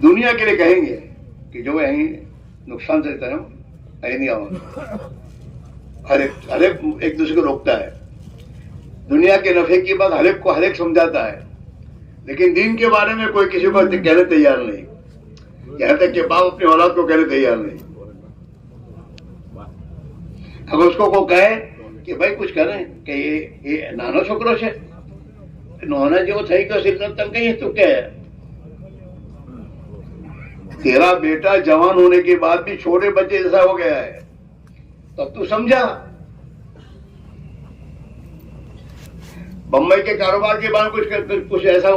دنیا کے لیے کہیں گے کہ جو نقصان سے دیتا ہے نہیں آؤں، ہر ایک دوسرے کو روکتا ہے. دنیا کے نفع کی بات ہر ایک سمجھاتا ہے، لیکن دین کے بارے میں کوئی کسی کو کہنے تیار نہیں. یہاں تک کہ باپ اپنی اولاد کو کہنے تیار نہیں. اگر اس کو کہے کہ بھائی کچھ کریں کہ یہ نانا چھوکرو سے نونا جو تھئی گا سلطنت تم کہیں تو کیا ہے. تیرا بیٹا جوان ہونے کے بعد بھی چھوٹے بچے جیسا ہو گیا ہے، تب تو سمجھا. بمبئی کے کاروبار کے بعد کچھ ایسا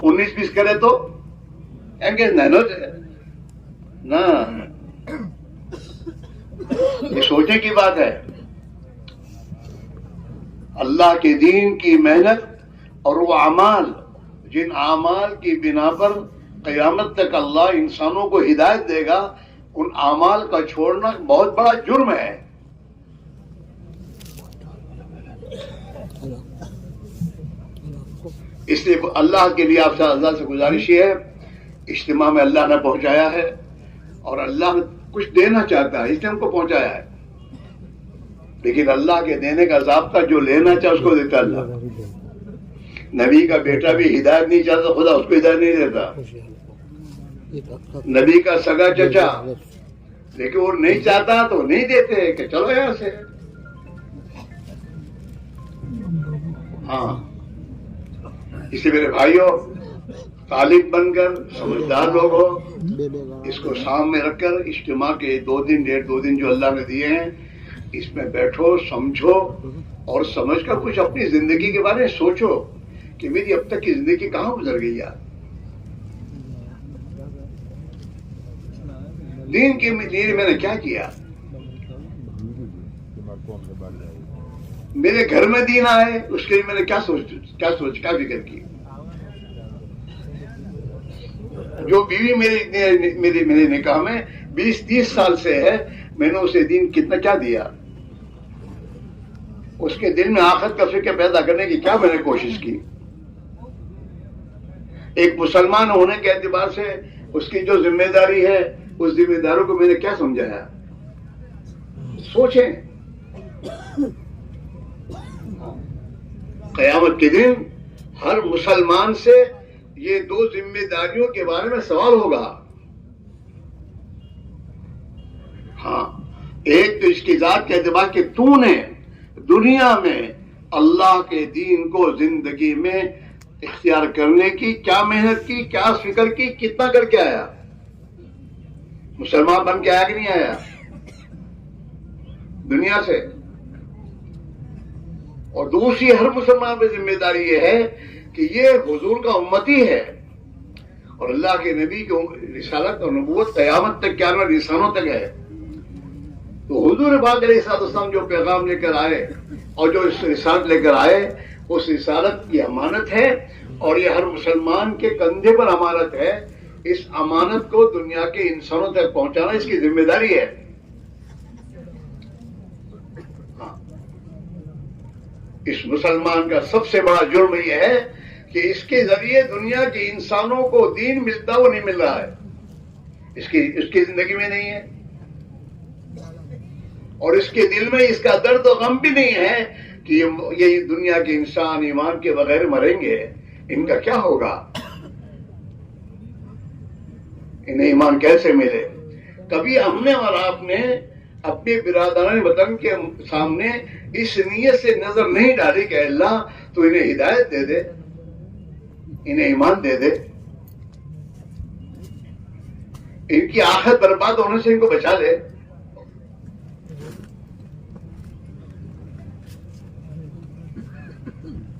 19-20 کرے تو نہ، یہ سوچنے کی بات ہے. اللہ کے دین کی محنت اور وہ اعمال، جن اعمال کی بنا پر قیامت تک اللہ انسانوں کو ہدایت دے گا، ان اعمال کا چھوڑنا بہت بڑا جرم ہے. اس لیے اللہ کے لیے آپ سے اللہ سے گزارش یہ ہے، اجتماع میں اللہ نے پہنچایا ہے اور اللہ کچھ دینا چاہتا ہے، اس نے ہم کو پہنچایا ہے. لیکن اللہ کے دینے کا ضابطہ جو لینا چاہے اس کو دیتا اللہ. نبی کا بیٹا بھی ہدایت نہیں چاہتا، خدا اس کو ہدایت نہیں دیتا. نبی کا سگا چچا، لیکن وہ نہیں چاہتا تو نہیں دیتے کہ چلو یہاں سے. ہاں، اس لیے میرے بھائیوں، طالب بن کر سمجھدار لوگ ہو، اس کو سامنے رکھ کر اجتماع کے 2 دن 1.5-2 دن جو اللہ نے دیے ہیں، اس میں بیٹھو، سمجھو اور سمجھ کر کچھ اپنی زندگی کے بارے میں سوچو کہ میری اب تک کی زندگی کہاں گزر گئی یار. دین کے لیے میں نے کیا کیا؟ میرے گھر میں دین آئے اس کے لیے میں نے کیا فکر کی؟ جو بیوی میرے نکاح میں 20-30 سال سے ہے، میں نے اسے دین کتنا کیا دیا؟ اس کے دل میں آخرت کا فکر پیدا کرنے کی کیا میں نے کوشش کی؟ ایک مسلمان ہونے کے اعتبار سے اس کی جو ذمہ داری ہے، اس ذمہ داروں کو میں نے کیا سمجھایا؟ سوچیں. قیامت کے دن ہر مسلمان سے یہ 2 ذمہ داریوں کے بارے میں سوال ہوگا. ہاں، ایک تو اس کی ذات کے اعتبار کہ تو نے دنیا میں اللہ کے دین کو زندگی میں اختیار کرنے کی کیا محنت کی، کیا فکر کی، کتنا کر کے آیا؟ مسلمان بن کے آیا کہ نہیں آیا دنیا سے؟ اور دوسری ہر مسلمان پہ ذمہ داری یہ ہے کہ یہ حضور کا امتی ہے اور اللہ کے نبی کی رسالت اور نبوت قیامت تک کیا انسانوں تک ہے. تو حضور پاک علیہ السلام جو پیغام لے کر آئے اور جو اس رسالت لے کر آئے، اس رسالت کی امانت ہے اور یہ ہر مسلمان کے کندھے پر امانت ہے. اس امانت کو دنیا کے انسانوں تک پہنچانا اس کی ذمہ داری ہے. اس مسلمان کا سب سے بڑا جرم یہ ہے کہ اس کے ذریعے دنیا کے انسانوں کو دین ملتا وہ نہیں مل رہا ہے، اس کی زندگی میں نہیں ہے، اور اس کے دل میں اس کا درد و غم بھی نہیں ہے کہ یہ دنیا کے انسان ایمان کے بغیر مریں گے، ان کا کیا ہوگا، انہیں ایمان کیسے ملے. کبھی ہم نے اور آپ نے اپنے برادران وطن کے سامنے اس نیت سے نظر نہیں ڈالی کہ اللہ تو انہیں ہدایت دے دے، انہیں ایمان دے دے، ان کی آخرت برباد ہونے سے ان کو بچا لے.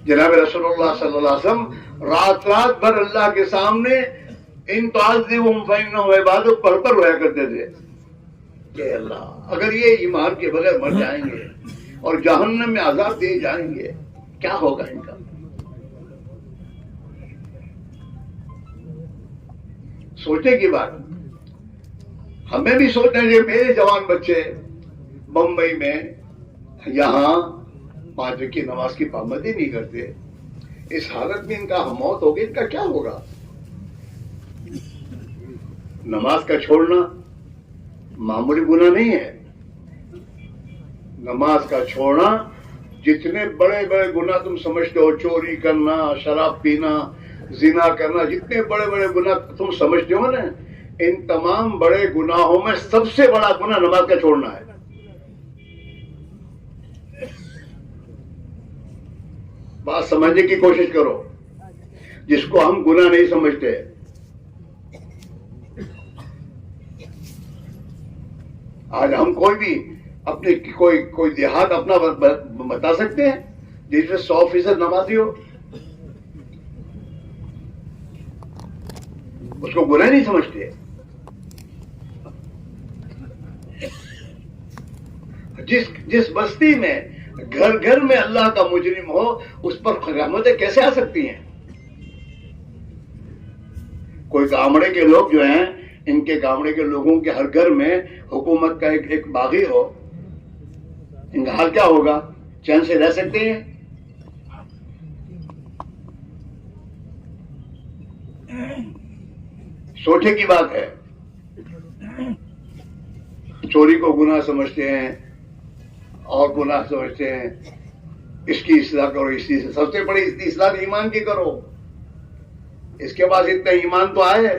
جناب رسول اللہ صلی اللہ علیہ وسلم رات بھر اللہ کے سامنے ان تعذبهم فإنهم عبادك پڑھ رویا کرتے تھے کہ اللہ اگر یہ ایمان کے بغیر مر جائیں گے اور جہنم میں عذاب دیے جائیں گے کیا ہوگا ان کا. سوچنے کی بات، ہمیں بھی سوچنا ہے. میرے جوان بچے بمبئی میں یہاں 5 وقت کی نماز کی پابندی نہیں کرتے، اس حالت میں ان کا موت ہوگی، ان کا کیا ہوگا؟ نماز کا چھوڑنا معمولی گناہ نہیں ہے. نماز کا چھوڑنا جتنے بڑے بڑے گناہ تم سمجھتے ہو، چوری کرنا، شراب پینا، زنا کرنا، جتنے بڑے بڑے گناہ تم سمجھتے ہو نا، ان تمام بڑے گناہوں میں سب سے بڑا گناہ نماز کا چھوڑنا ہے. بات سمجھنے کی کوشش کرو، جس کو ہم گناہ نہیں سمجھتے. آج ہم کوئی بھی اپنے کوئی دیہات اپنا بتا سکتے ہیں جس میں 100% نمازی ہو؟ اس کو گناہ نہیں سمجھتے. جس بستی میں گھر گھر میں اللہ کا مجرم ہو، اس پر رحمتیں کیسے آ سکتی ہیں؟ کوئی گامڑے کے لوگ جو ہیں، ان کے گامڑے کے لوگوں کے ہر گھر میں حکومت کا ایک باغی ہو، ان کا حال کیا ہوگا؟ چین سے رہ سکتے ہیں؟ سوچے کی بات ہے. چوری کو گناہ سمجھتے ہیں اور گناہ سمجھتے ہیں. اس کی اصلاح کرو. اس کی سب سے بڑی اصلاح ایمان کی کرو. اس کے بعد اتنا ایمان تو آئے.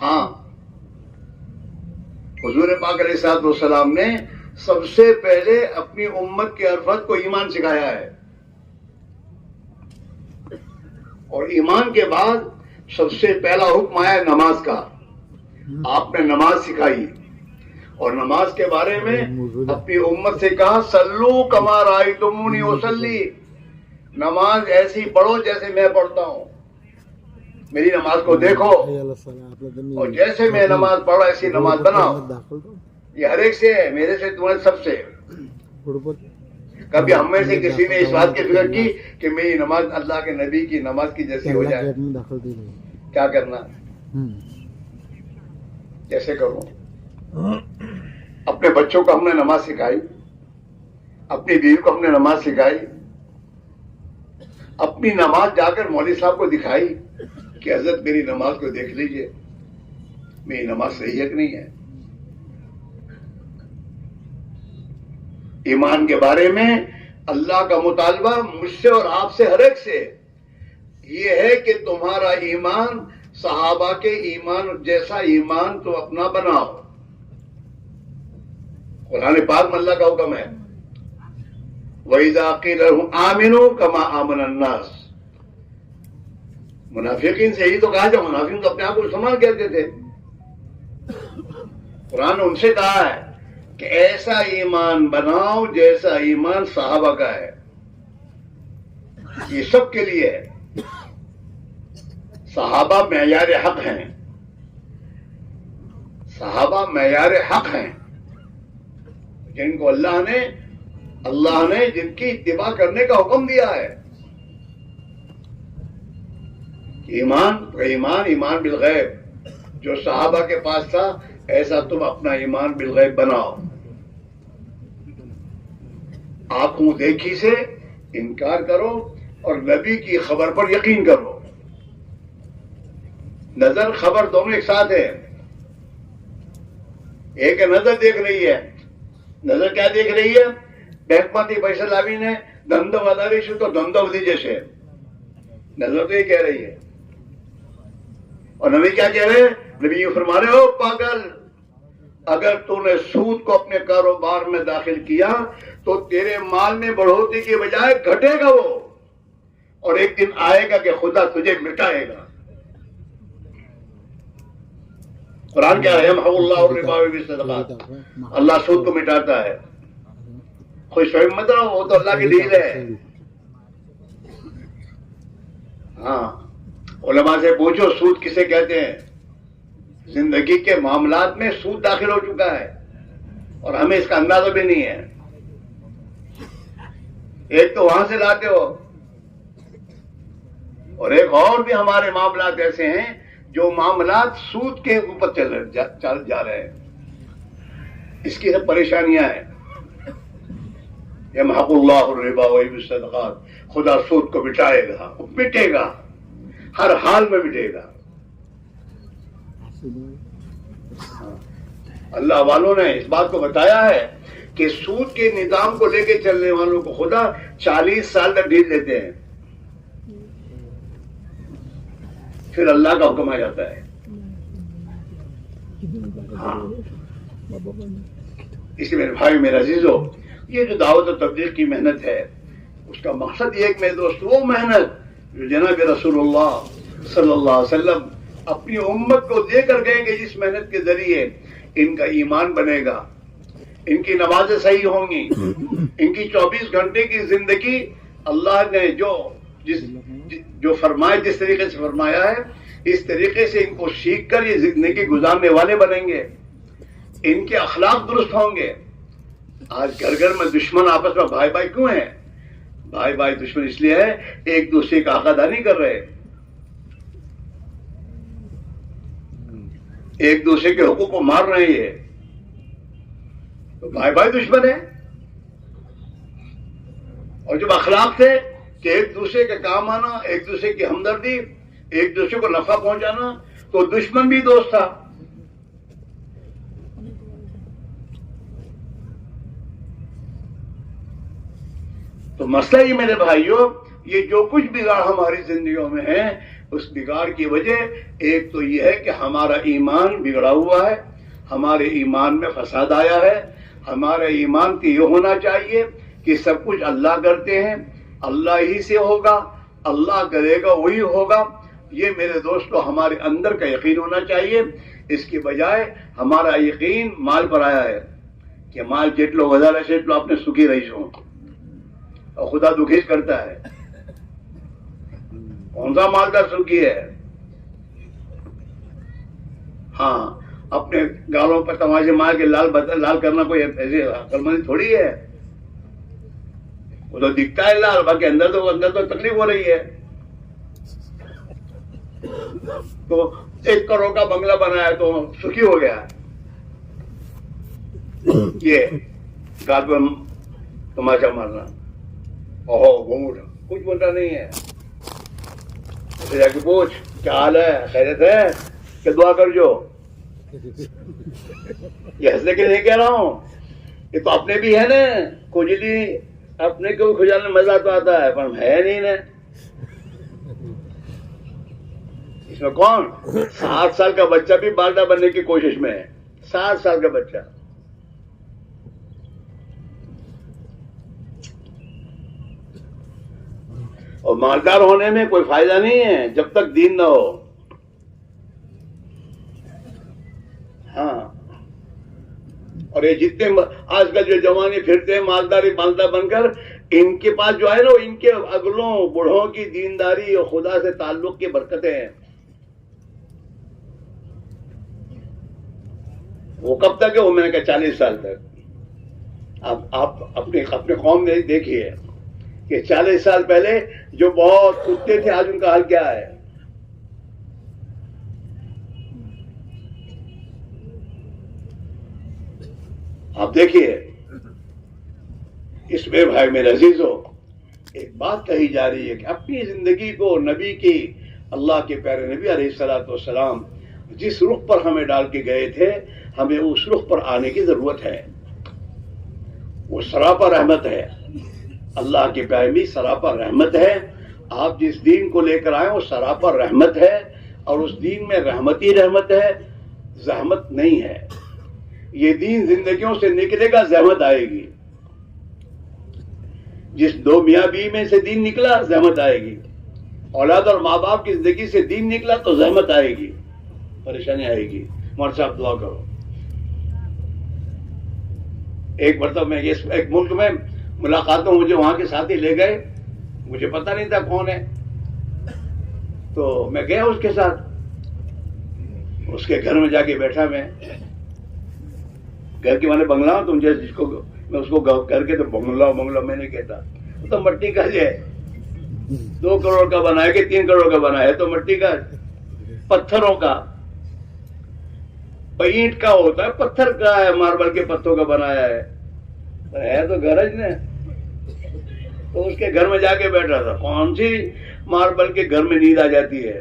ہاں، حضور پاک علیہ الصلوۃ والسلام نے سب سے پہلے اپنی امت کے عرفت کو ایمان سکھایا ہے، اور ایمان کے بعد سب سے پہلا حکم آیا نماز کا. آپ نے نماز سکھائی، اور نماز کے بارے میں اپنی امت سے کہا سلو کما رأیتمونی اصلی، نماز ایسی پڑھو جیسے میں پڑھتا ہوں. میری نماز کو دیکھو اور جیسے میں نماز پڑھا ایسی نماز بناؤ. یہ ہر ایک سے ہے، میرے سے، تمہارے سب سے. کبھی ہم میں سے کسی نے اس بات کی فکر کی کہ میری نماز اللہ کے نبی کی نماز کی جیسی ہو جائے؟ کیا کرنا؟ کیسے کروں؟ اپنے بچوں کو ہم نے نماز سکھائی، اپنی بیوی کو ہم نے نماز سکھائی، اپنی نماز جا کر مولوی صاحب کو دکھائی کہ حضرت میری نماز کو دیکھ لیجئے، میری نماز صحیح ہے کہ نہیں ہے. ایمان کے بارے میں اللہ کا مطالبہ مجھ سے اور آپ سے، ہر ایک سے، یہ ہے کہ تمہارا ایمان صحابہ کے ایمان جیسا ایمان تو اپنا بناؤ. قرآن پاک میں اللہ کا حکم ہے وَإِذَا قِيلَ لَهُمْ آمِنُوا كَمَا آمَنَ النَّاسُ. منافقین سے یہی تو کہا جائے، منافقین تو اپنے آپ کو مسلمان کہتے تھے. قرآن نے ان سے کہا ہے کہ ایسا ایمان بناؤ جیسا ایمان صحابہ کا ہے. یہ سب کے لیے ہے. صحابہ معیار حق ہیں، صحابہ معیار حق ہیں، جن کو اللہ نے جن کی اتباع کرنے کا حکم دیا ہے. ایمان بالغیب جو صحابہ کے پاس تھا، ایسا تم اپنا ایمان بالغیب بناؤ. آنکھوں دیکھی سے انکار کرو اور نبی کی خبر پر یقین کرو. نظر خبر دونوں ایک ساتھ ہے. ایک نظر دیکھ رہی ہے. نظر کیا دیکھ رہی ہے؟ بینک માંથી પૈસા લાવીને ધંધો વધારીશું તો ધંધો વધી જશે. نظر تو یہ کہہ رہی ہے. اور نبی کیا کہہ رہے ہیں؟ نبی یہ فرما رہے ہو پاگل، اگر تو نے سود کو اپنے کاروبار میں داخل کیا تو تیرے مال میں بڑھوتری کی بجائے گھٹے گا وہ، اور ایک دن آئے گا کہ خدا تجھے مٹائے گا. قرآن کیا ہے؟ یمحو اللہ الربا بالصدقات، اللہ سود کو مٹاتا ہے. خوش فہم مت رہو، وہ تو اللہ کی ڈیل ہے. ہاں، علماء سے پوچھو سود کسے کہتے ہیں. زندگی کے معاملات میں سود داخل ہو چکا ہے اور ہمیں اس کا اندازہ بھی نہیں ہے. ایک تو وہاں سے لاتے ہو، اور ایک اور بھی ہمارے معاملات ایسے ہیں جو معاملات سود کے اوپر چل جا رہے ہیں. اس کی سب پریشانیاں ہیں. یمحق اللہ الربا ویربی الصدقات، خدا سود کو مٹائے گا، مٹے گا، ہر حال میں مٹے گا. اللہ والوں نے اس بات کو بتایا ہے کہ سود کے نظام کو لے کے چلنے والوں کو خدا 40 سال تک ڈھیل دیتے ہیں، پھر اللہ کا حکم آ جاتا ہے۔ ہاں، اس لیے میرے بھائی، میرے عزیزو، یہ جو دعوت و تبلیغ کی محنت ہے، اس کا مقصد یہ ہے کہ میرے دوست، وہ محنت جو جناب رسول اللہ صلی اللہ علیہ وسلم اپنی امت کو دے کر گئے کہ جس محنت کے ذریعے ان کا ایمان بنے گا، ان کی نمازیں صحیح ہوں گی، ان کی 24 گھنٹے کی زندگی اللہ نے جو فرمائے، جس طریقے سے فرمایا ہے، اس طریقے سے ان کو سیکھ کر یہ زندگی گزارنے والے بنیں گے، ان کے اخلاق درست ہوں گے۔ آج گھر گھر میں دشمن آپس میں بھائی بھائی کیوں ہیں؟ بھائی بھائی دشمن اس لیے ہے ایک دوسرے کا حق ادا نہیں کر رہے، ایک دوسرے کے حقوق کو مار رہے ہیں، تو بھائی بھائی دشمن ہے۔ اور جب اخلاق تھے کہ ایک دوسرے کے کام آنا، ایک دوسرے کی ہمدردی، ایک دوسرے کو نفع پہنچانا، تو دشمن بھی دوست تھا۔ تو مسئلہ یہ میرے بھائیوں، یہ جو کچھ بگاڑ ہماری زندگیوں میں ہے، اس بگاڑ کی وجہ ایک تو یہ ہے کہ ہمارا ایمان بگڑا ہوا ہے، ہمارے ایمان میں فساد آیا ہے۔ ہمارا ایمان تو یہ ہونا چاہیے کہ سب کچھ اللہ کرتے ہیں، اللہ ہی سے ہوگا، اللہ کرے گا وہی ہوگا، یہ میرے دوستو ہمارے اندر کا یقین ہونا چاہیے۔ اس کی بجائے ہمارا یقین مال پر آیا ہے کہ مال جیٹلو وزارہ سیٹلو اپنے سکھی رہیش ہوں، اور خدا دکھیش کرتا ہے۔ کون سا مالدار سکھی ہے؟ ہاں، اپنے گالوں پر تماشے مار کے لال کرنا کوئی ایسے عقل مندی تھوڑی ہے۔ وہ تو دکھتا ہے لال، باقی اندر تو تکلیف ہو رہی ہے۔ تو 1 کروڑ کا بنگلہ بنایا تو سکھی ہو گیا، یہ گال پہ تماشا مارنا، اوہو گھونٹ کچھ بولتا نہیں ہے۔ اسے جا کے پوچھ کیا حال ہے، خیریت ہے کہ دعا کر جو۔ یہ ہنسنے کے لیے کہہ رہا ہوں، یہ تو اپنے بھی ہے نا کھجلی، اپنے کو کھجانے میں مزہ تو آتا ہے، پر ہے نہیں نا۔ اس میں کون 7 سال کا بچہ بھی بالدہ بننے کی کوشش میں ہے، 7 سال کا بچہ۔ اور مالدار ہونے میں کوئی فائدہ نہیں ہے جب تک دین نہ ہو۔ ہاں، اور یہ جتنے آج کل جو جوانی پھرتے ہیں مالدہ بن کر، ان کے پاس جو ہے نا، ان کے اگلوں بوڑھوں کی دینداری اور خدا سے تعلق کی برکتیں ہیں۔ وہ کب تک ہے؟ وہ میں نے کہا 40 سال تک۔ اب آپ اپنے قوم میں دیکھیے کہ 40 سال پہلے جو بہت کتے تھے، آج ان کا حال کیا ہے؟ آپ دیکھیے، اس میں بھائی میرے عزیزو ایک بات کہی جا رہی ہے کہ اپنی زندگی کو نبی کی، اللہ کے پیارے نبی علیہ الصلوۃ والسلام جس رخ پر ہمیں ڈال کے گئے تھے، ہمیں اس رخ پر آنے کی ضرورت ہے۔ وہ سراپا رحمت ہے، اللہ کے پیارے نبی سراپا رحمت ہے۔ آپ جس دین کو لے کر آئے وہ سراپا رحمت ہے، اور اس دین میں رحمت ہی رحمت ہے، زحمت نہیں ہے۔ یہ دین زندگیوں سے نکلے گا، زحمت آئے گی۔ جس 2 میاں بیوی میں سے دین نکلا، زحمت آئے گی۔ اولاد اور ماں باپ کی زندگی سے دین نکلا تو زحمت آئے گی، پریشانی آئے گی۔ مولوی صاحب دعا کرو۔ ایک مرتبہ میں ایک ملک میں ملاقاتوں، مجھے وہاں کے ساتھی لے گئے، مجھے پتہ نہیں تھا کون ہے، تو میں گیا اس کے ساتھ، اس کے گھر میں جا کے بیٹھا۔ میں گھر کے مانے بنگلہ، تم جیسے جس کو میں اس کو کر کے تو بنگلہ میں نہیں کہتا، تو مٹی کا ہے، 2 کروڑ کا بنایا کہ 3 کروڑ کا بنایا، تو مٹی کا، پتھروں کا، اینٹ کا ہوتا ہے، پتھر کا ہے، ماربل کے پتھروں کا بنایا ہے تو گھرج نے۔ تو اس کے گھر میں جا کے بیٹھا تھا۔ کون سی ماربل کے گھر میں نیند آ جاتی ہے؟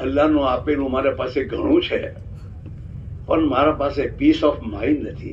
અલ્લાહનું આપેલું મારા પાસે ઘણું છે, પણ મારા પાસે પીસ ઓફ માઇન્ડ નથી।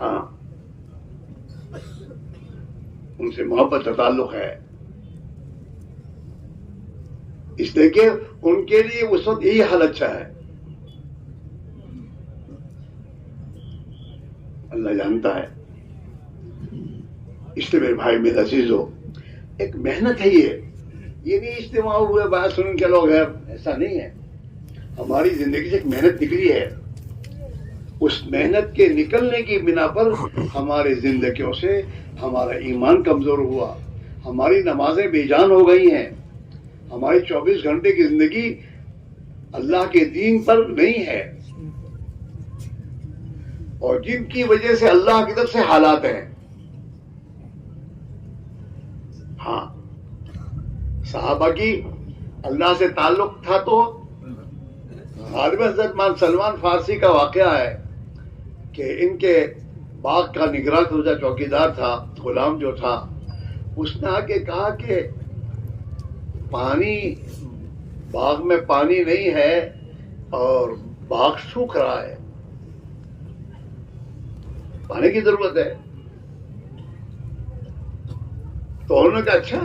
ہاں ان سے محبت کا تعلق ہے، اس لیے کہ ان کے لیے اس وقت یہی حال اچھا ہے. اللہ جانتا ہے. اس لیے میرے بھائی میرے عزیزو، ایک محنت ہے یہ نہیں اجتماع ہوئے بات سن کے لوگ ہیں، ایسا نہیں ہے. ہماری زندگی سے ایک محنت نکلی ہے، اس محنت کے نکلنے کی بنا پر ہماری زندگیوں سے ہمارا ایمان کمزور ہوا، ہماری نمازیں بے جان ہو گئی ہیں، ہماری 24 گھنٹے کی زندگی اللہ کے دین پر نہیں ہے، اور جن کی وجہ سے اللہ کی طرف سے حالات ہیں. ہاں صحابہ کی اللہ سے تعلق تھا تو عالم حضرت سلمان فارسی کا واقعہ ہے کہ ان کے باغ کا نگراں جو چوکیدار تھا، غلام جو تھا، اس نے آ کے کہا کہ پانی باغ میں پانی نہیں ہے اور باغ سوکھ رہا ہے، پانی کی ضرورت ہے. تو انہوں نے کہا اچھا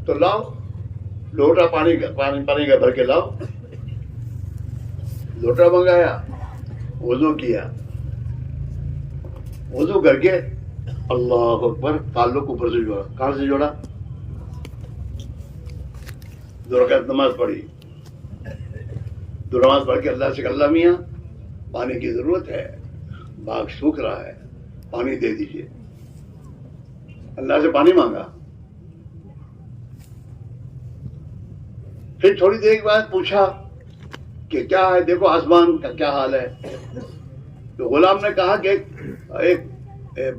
تو لاؤ لوٹا پانی کا بھر کے لاؤ. لوٹا منگایا، وضو کیا، وضو کر کے اللہ اکبر تعلق اوپر سے جوڑا. کہاں سے جوڑا؟ 2 رکعت نماز پڑھی، 2 نماز پڑھ کے اللہ سے کہ اللہ میاں پانی کی ضرورت ہے، باغ سوکھ رہا ہے، پانی دے دیجیے. اللہ سے پانی مانگا. پھر تھوڑی دیر کے بعد پوچھا کہ کیا ہے، دیکھو آسمان کا کیا حال ہے. تو غلام نے کہا کہ ایک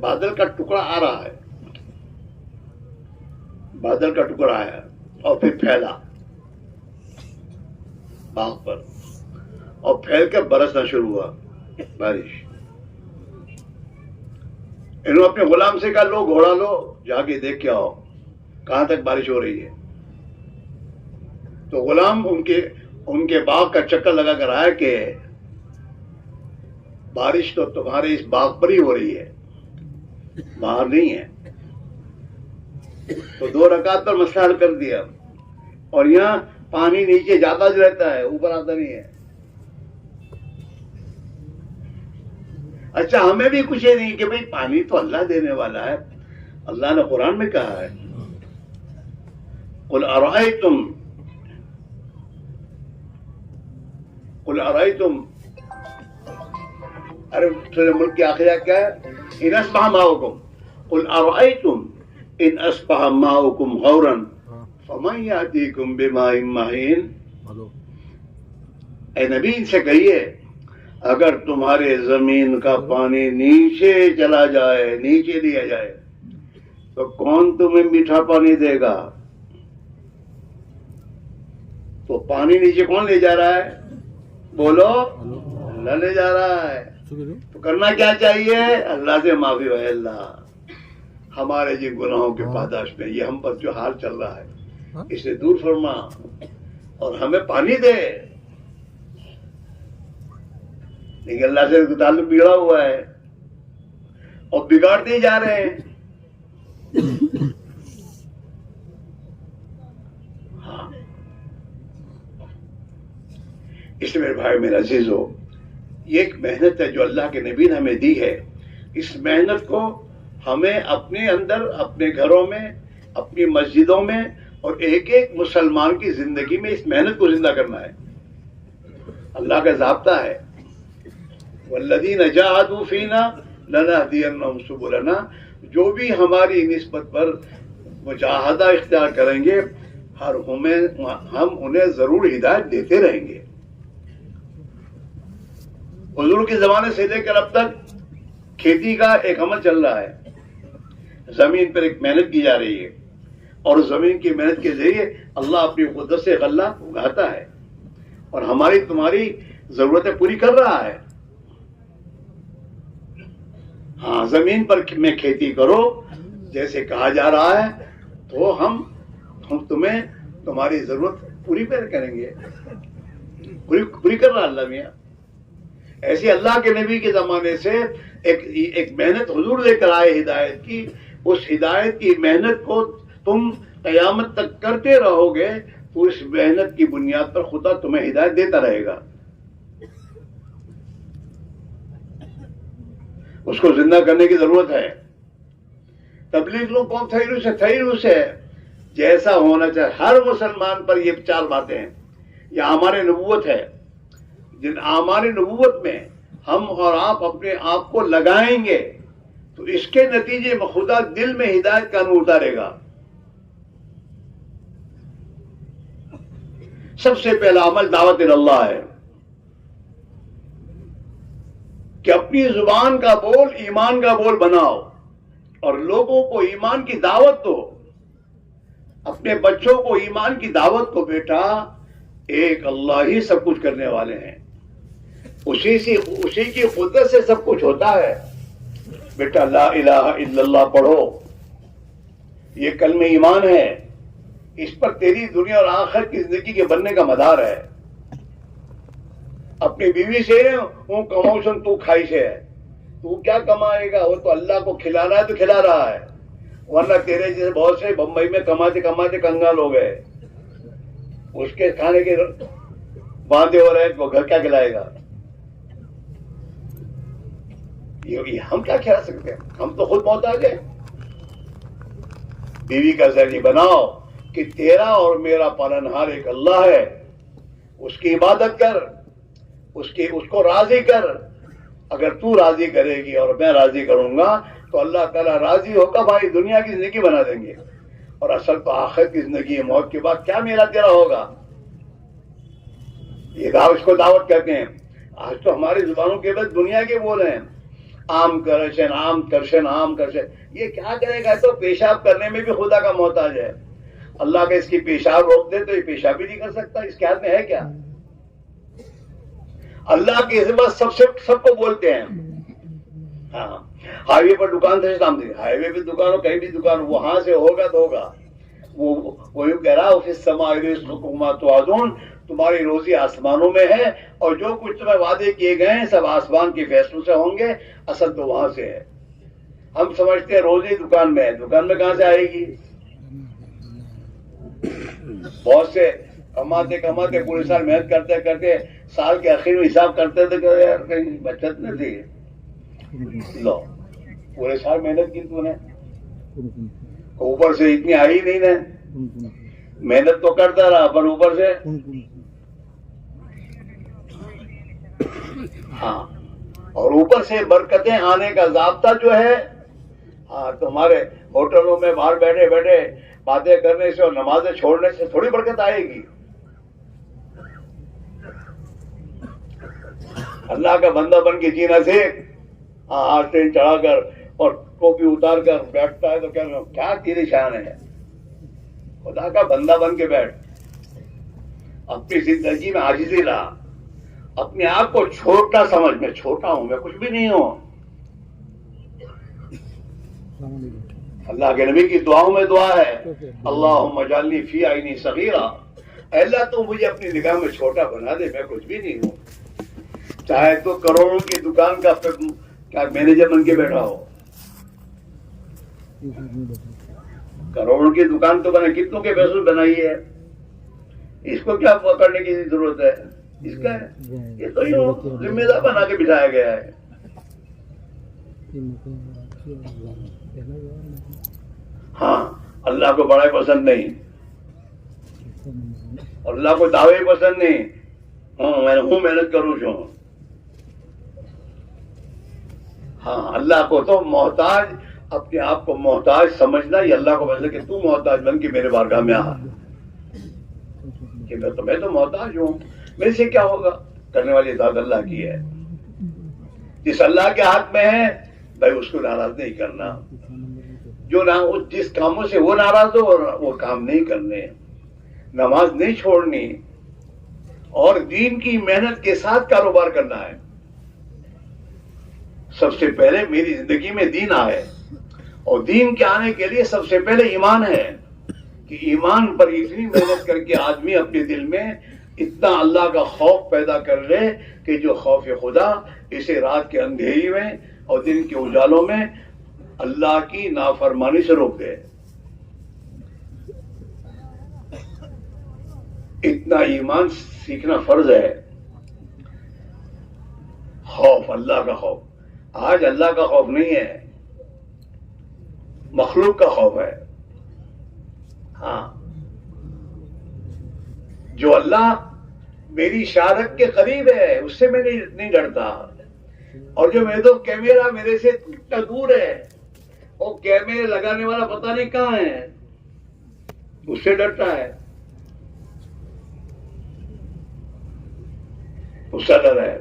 بادل کا ٹکڑا آ رہا ہے، بادل کا ٹکڑا آیا اور پھر پھیلا باغ پر، اور پھیل کے برسنا شروع ہوا بارش. انہوں نے اپنے غلام سے کہا لو گھوڑا لو، جا کے دیکھ کے آؤ کہاں تک بارش ہو رہی ہے. تو غلام ان کے باغ کا چکر لگا کر آیا کہ بارش تو تمہارے اس باغ پر ہی ہو رہی ہے، باہر نہیں ہے. تو 2 رکعت پر مسئلہ حل کر دیا. اور یہاں پانی نیچے جاتا جو رہتا ہے، اوپر آتا نہیں ہے. اچھا ہمیں بھی کچھ یہ نہیں کہ بھئی پانی تو اللہ دینے والا ہے. اللہ نے قرآن میں کہا ہے قل ارائیتم ارے سورہ ملک کی آخری آیت کیا ہے؟ ان اصبح ماؤکم قل ارائیتم ان اصبح ماؤکم غورا فمن یأتیکم بماء معین. اے نبی ان سے کہیے اگر تمہارے زمین کا پانی نیچے چلا جائے، نیچے لیا جائے، تو کون تمہیں میٹھا پانی دے گا؟ تو پانی نیچے کون لے جا رہا ہے؟ بولو اللہ لے جا رہا ہے. تو کرنا کیا چاہیے؟ اللہ سے معافی ہے، اللہ ہمارے جن گناہوں کے پاداش میں یہ ہم پر جو حال چل رہا ہے اسے دور فرما اور ہمیں پانی دے. لیکن اللہ سے تعلق بگڑا ہوا ہے اور بگاڑتے جا رہے ہیں. ہاں اس لیے میرے بھائی میرے عزیزو، یہ ایک محنت ہے جو اللہ کے نبی نے ہمیں دی ہے. اس محنت کو ہمیں اپنے اندر، اپنے گھروں میں، اپنی مسجدوں میں اور ایک ایک مسلمان کی زندگی میں اس محنت کو زندہ کرنا ہے. اللہ کا ضابطہ ہے والذین جاہدوا فینا لنہدینہم سبلنا. جو بھی ہماری نسبت پر مجاہدہ اختیار کریں گے ہم انہیں ضرور ہدایت دیتے رہیں گے. حضور کے زمانے سے لے کر اب تک کھیتی کا ایک عمل چل رہا ہے. زمین پر ایک محنت کی جا رہی ہے اور زمین کی محنت کے ذریعے اللہ اپنی قدرت سے غلہ اگاتا ہے اور ہماری تمہاری ضرورتیں پوری کر رہا ہے. ہاں زمین پر میں کھیتی کرو جیسے کہا جا رہا ہے تو ہم تمہیں تمہاری ضرورت پوری کریں گے، پوری کر رہا اللہ میاں. ایسے اللہ کے نبی کے زمانے سے ایک محنت حضور لے کر آئے ہدایت کی، اس ہدایت کی محنت کو تم قیامت تک کرتے رہو گے تو اس محنت کی بنیاد پر خدا تمہیں ہدایت دیتا رہے گا. اس کو زندہ کرنے کی ضرورت ہے. تبلیغ لوگ کون تھیرو سے جیسا ہونا چاہے. ہر مسلمان پر یہ 4 باتیں ہیں. یہ ہمارے نبوت ہے. جن ہماری نبوت میں ہم اور آپ اپنے آپ کو لگائیں گے تو اس کے نتیجے میں خدا دل میں ہدایت کا نور اتارے گا. سب سے پہلا عمل دعوت اللہ ہے کہ اپنی زبان کا بول ایمان کا بول بناؤ اور لوگوں کو ایمان کی دعوت دو. اپنے بچوں کو ایمان کی دعوت کو. بیٹا ایک اللہ ہی سب کچھ کرنے والے ہیں، اسی کی قدرت سے سب کچھ ہوتا ہے. بیٹا لا الہ الا اللہ پڑھو، یہ کلمہ ایمان ہے، اس پر تیری دنیا اور آخرت کی زندگی کے بننے کا مدار ہے. اپنی بیوی سے وہ کماؤشن تو کھائی سے ہے، تو کیا کمائے گا؟ وہ تو اللہ کو کھلانا ہے تو کھلا رہا ہے، ورنہ تیرے جیسے بہت سے بمبئی میں کماتے کماتے کنگال ہو گئے. اس کے کھانے کے باندھے ہو رہے ہیں، وہ گھر کیا کھلائے گا؟ یہ ہم کیا کھلا سکتے ہیں؟ ہم تو خود محتاج ہیں. بیوی کا ذریعہ بناؤ کہ تیرا اور میرا پالنہار ایک اللہ ہے، اس کی عبادت کر، اس کو راضی کر. اگر تو راضی کرے گی اور میں راضی کروں گا تو اللہ تعالیٰ راضی ہوگا. بھائی دنیا کی زندگی بنا دیں گے، اور اصل تو آخرت کی زندگی ہے. موت کے بعد کیا میرا تیرا ہوگا؟ یہ اس کو دعوت کہتے ہیں. آج تو ہماری زبانوں کے بعد دنیا کے بول ہیں، عام کرشن عام کرشن عام کرشن. یہ کیا کرے گا؟ تو پیشاب کرنے میں بھی خدا کا محتاج ہے. اللہ کا اس کی پیشاب روک دے تو یہ پیشاب بھی نہیں کر سکتا. اس کے ہاتھ میں ہے کیا؟ اللہ کی عظمت سب کو بولتے ہیں. ہاں ہائی وے پر دکان سے کام دے، ہائی وے پہ دکان ہو، کہیں بھی دکان ہو، وہاں سے ہوگا تو ہوگا. وہ یوں کہہ رہا فی السماء رزقکم وما توعدون، تمہاری روزی آسمانوں میں ہے اور جو کچھ تمہیں وعدے کیے گئے ہیں سب آسمان کے فیصلوں سے ہوں گے. اصل تو وہاں سے ہے. ہم سمجھتے ہیں روزی دکان میں ہے، دکان میں کہاں سے آئے گی؟ بہت سے کماتے کماتے پورے سال محنت کرتے کرتے سال کے آخر میں حساب کرتے تھے کہ یار کہیں بچت نہ تھی. لو پورے سال محنت کی تو نے، اوپر سے اتنی آئی نہیں نا. محنت تو کرتا رہا پر اوپر سے ہاں. اور اوپر سے برکتیں آنے کا ضابطہ جو ہے، ہاں تمہارے ہوٹلوں میں باہر بیٹھے بیٹھے باتیں کرنے سے اور نمازیں چھوڑنے سے تھوڑی برکت آئے گی. اللہ کا بندہ بن کے جینا سیکھ. ہاں ٹرین چڑھا کر اور ٹوپی اتار کر بیٹھتا ہے تو کیا تیری شان ہے؟ خدا کا بندہ بن کے بیٹھ. اپنی زندگی میں عاجزی لا. اپنے آپ کو چھوٹا سمجھ، میں چھوٹا ہوں، میں کچھ بھی نہیں ہوں. اللہ کے نبی کی دعاؤں میں دعا ہے اللہم اجعلنی فی عینی صغیرا، اے اللہ تو مجھے اپنی نگاہ میں چھوٹا بنا دے، میں کچھ بھی نہیں ہوں. چاہے تو کروڑوں کی دکان کا کیا مینیجر بن کے بیٹھا ہو. کروڑوں کی دکان تو بنا، کتنوں کے پیسوں بنائی ہے، اس کو کیا پکڑنے کی ضرورت ہے؟ اس کا یہ تو ذمہ دار بنا کے بٹھایا گیا ہے. ہاں اللہ کو بڑائی پسند نہیں اور اللہ کو دعوے پسند نہیں. میں محنت کروں چھو. ہاں اللہ کو تو محتاج، اپنے آپ کو محتاج سمجھنا، یہ اللہ کو فیصلہ کہ تو محتاج بن کے میرے بارگاہ میں آ کہ میں تو محتاج ہوں، میرے سے کیا ہوگا؟ کرنے والی ذات اللہ کی ہے. جس اللہ کے ہاتھ میں ہے بھائی اس کو ناراض نہیں کرنا. جو جس کاموں سے وہ ناراض ہو وہ کام نہیں کرنے، نماز نہیں چھوڑنی اور دین کی محنت کے ساتھ کاروبار کرنا ہے. سب سے پہلے میری زندگی میں دین آئے اور دین کے آنے کے لیے سب سے پہلے ایمان ہے کہ ایمان پر اتنی محنت کر کے آدمی اپنے دل میں اتنا اللہ کا خوف پیدا کر لے کہ جو خوف خدا اسے رات کے اندھیری میں اور دن کے اجالوں میں اللہ کی نافرمانی سے روک دے. اتنا ایمان سیکھنا فرض ہے. خوف، اللہ کا خوف. آج اللہ کا خوف نہیں ہے، مخلوق کا خوف ہے. ہاں، جو اللہ میری شارک کے قریب ہے اس سے میں نہیں ڈرتا، اور جو میرے تو کیمرہ میرے سے اتنا دور ہے، وہ کیمرے لگانے والا پتہ نہیں کہاں ہے، اس سے ڈرتا ہے، اس کا ڈر ہے.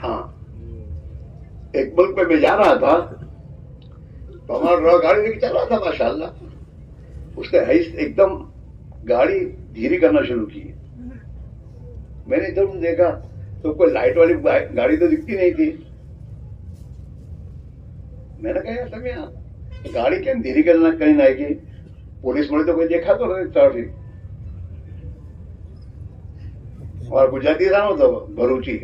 ہاں، ایک ملک میں جا رہا تھا تو ہمارا گاڑی لے کے چل رہا تھا، ماشاءاللہ. اس نے ایک دم گاڑی دھیری کرنا شروع کی. میں نے ادھر دیکھا تو کوئی لائٹ والی گاڑی تو دکھتی نہیں تھی. میں نے کہا سب یہاں گاڑی کیا دھیری کرنا کہیں نہ کی پولیس والے تو کوئی دیکھا تو ٹریفک. اور گجراتی تھا نا تو بھروچی.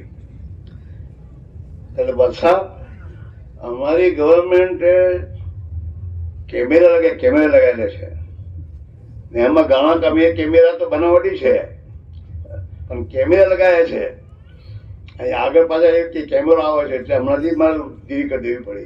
بس صاحب ہماری گورنمنٹ કેમેરા લગાવેલા છે ને એમાં ઘણા કેમેરા તો બનાવટી છે પણ કેમેરા લગાવ્યા છે. અહીં આગળ પાછળ એક કેમેરો આવે છે એટલે હમણાંથી મારે ધીરી કરી દેવી પડી.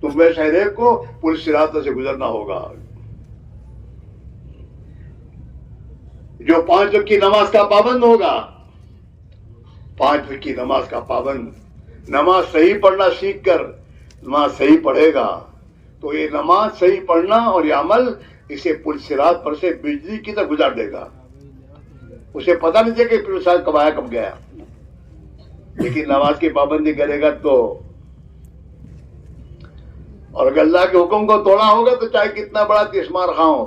تم میں سے ہر ایک کو پولیس صراط سے گزرنا ہوگا. جو 5 وقت کی نماز کا پابند ہوگا، 5 وقت کی نماز کا پابند، نماز صحیح پڑھنا سیکھ کر نماز صحیح پڑھے گا تو یہ نماز صحیح پڑھنا اور یہ عمل اسے پل صراط پر سے بجلی کی طرح گزار دے گا. اسے پتہ نہیں چلے کہ پل صراط کب آیا کب گیا. لیکن نماز کی پابندی کرے گا تو، اور اگر اللہ کے حکم کو توڑا ہوگا تو چاہے کتنا بڑا تسمار خاں ہو،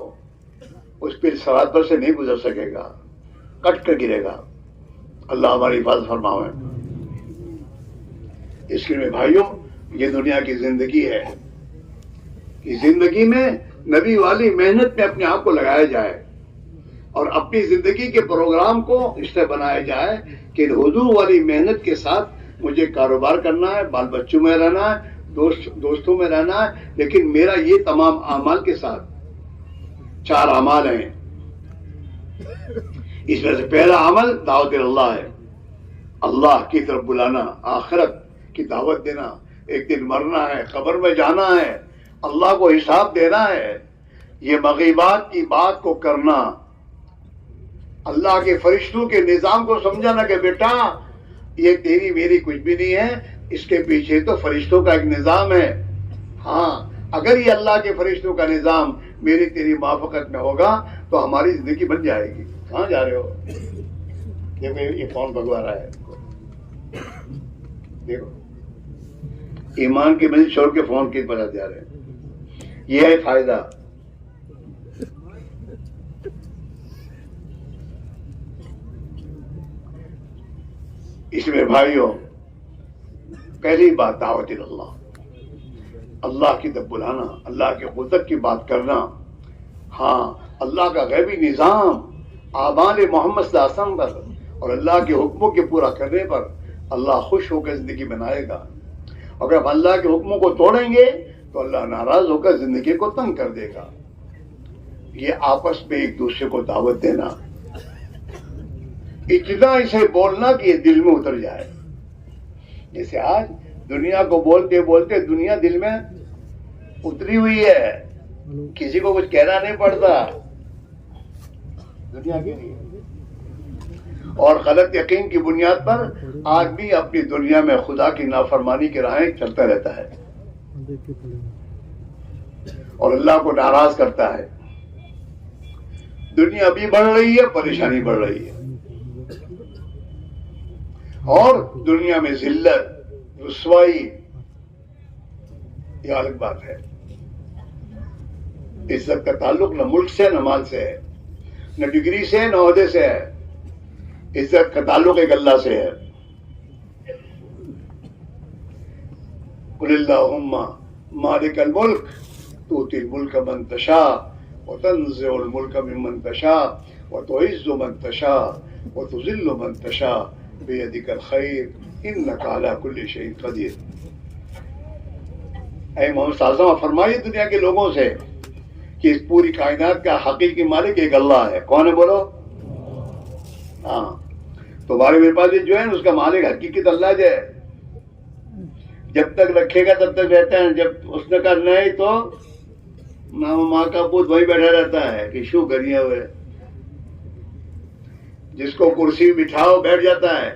اس پل صراط پر سے نہیں گزر سکے گا، کٹ کر گرے گا. اللہ ہماری حفاظت فرمائے. اس لیے بھائیوں، یہ دنیا کی زندگی ہے. اس زندگی میں نبی والی محنت میں اپنے آپ کو لگایا جائے اور اپنی زندگی کے پروگرام کو اس طرح بنایا جائے کہ حضور والی محنت کے ساتھ مجھے کاروبار کرنا ہے، بال بچوں میں رہنا ہے، دوستوں میں رہنا ہے، لیکن میرا یہ تمام اعمال کے ساتھ 4 اعمال ہیں. اس میں سے پہلا عمل دعوت اللہ ہے، اللہ کی طرف بلانا، آخرت کی دعوت دینا. ایک دن مرنا ہے، قبر میں جانا ہے، اللہ کو حساب دینا ہے. یہ مغیبات کی بات کو کرنا، اللہ کے فرشتوں کے نظام کو سمجھانا کہ بیٹا یہ تیری میری کچھ بھی نہیں ہے، اس کے پیچھے تو فرشتوں کا ایک نظام ہے. ہاں، اگر یہ اللہ کے فرشتوں کا نظام میری تیری موافقت میں ہوگا تو ہماری زندگی بن جائے گی. کہاں جا رہے ہو؟ دیکھو یہ فون بھگوا رہا ہے. دیکھو ایمان کی مجلس چھوڑ کے فون کی طرف جا رہے ہیں. یہ ہے فائدہ. اس میں بھائیوں، پہلی بات دعوت اللہ، اللہ کی طرف بلانا، اللہ کے قدرت کی بات کرنا. ہاں، اللہ کا غیبی نظام اعمال محمد صلی اللہ علیہ وسلم پر اور اللہ کے حکموں کے پورا کرنے پر اللہ خوش ہو کر زندگی بنائے گا. اگر ہم اللہ کے حکموں کو توڑیں گے تو اللہ ناراض ہو کر زندگی کو تنگ کر دے گا. یہ آپس میں ایک دوسرے کو دعوت دینا، اتنا اسے بولنا کہ یہ دل میں اتر جائے. جیسے آج دنیا کو بولتے بولتے دنیا دل میں اتری ہوئی ہے، کسی کو کچھ کہنا نہیں پڑتا دنیا کے لیے. اور غلط یقین کی بنیاد پر آدمی اپنی دنیا میں خدا کی نافرمانی کی راہیں چلتا رہتا ہے اور اللہ کو ناراض کرتا ہے. دنیا بھی بڑھ رہی ہے، پریشانی بڑھ رہی ہے، اور دنیا میں ذلت، رسوائی، یہ الگ بات ہے. عزت کا تعلق نہ ملک سے نہ مال سے ہے، نہ ڈگری سے نہ عہدے سے ہے. عزت کا تعلق ایک اللہ سے ہے. قل اللہم مالک الملک تؤتی الملک من تشاء وتنزع الملک ممن تشاء وتعز من تشاء وتذل من تشاء بیدک الخیر انک علی کل شیء قدیر. اے محمد صلی اللہ علیہ وسلم فرمائیے دنیا کے لوگوں سے کہ اس پوری کائنات کا حقیقی مالک ایک اللہ ہے. کون ہے بولو؟ ہاں، تمہارے میرے پاس جو ہے نا اس کا مالک حقیقت اللہ جو ہے. جب تک رکھے گا تب تک رہتا ہے، جب اس نے کہا نہیں تو ماں کا پوت وہی بیٹھا رہتا ہے کہ شو کریے ہوئے. جس کو کرسی بٹھاؤ بیٹھ جاتا ہے،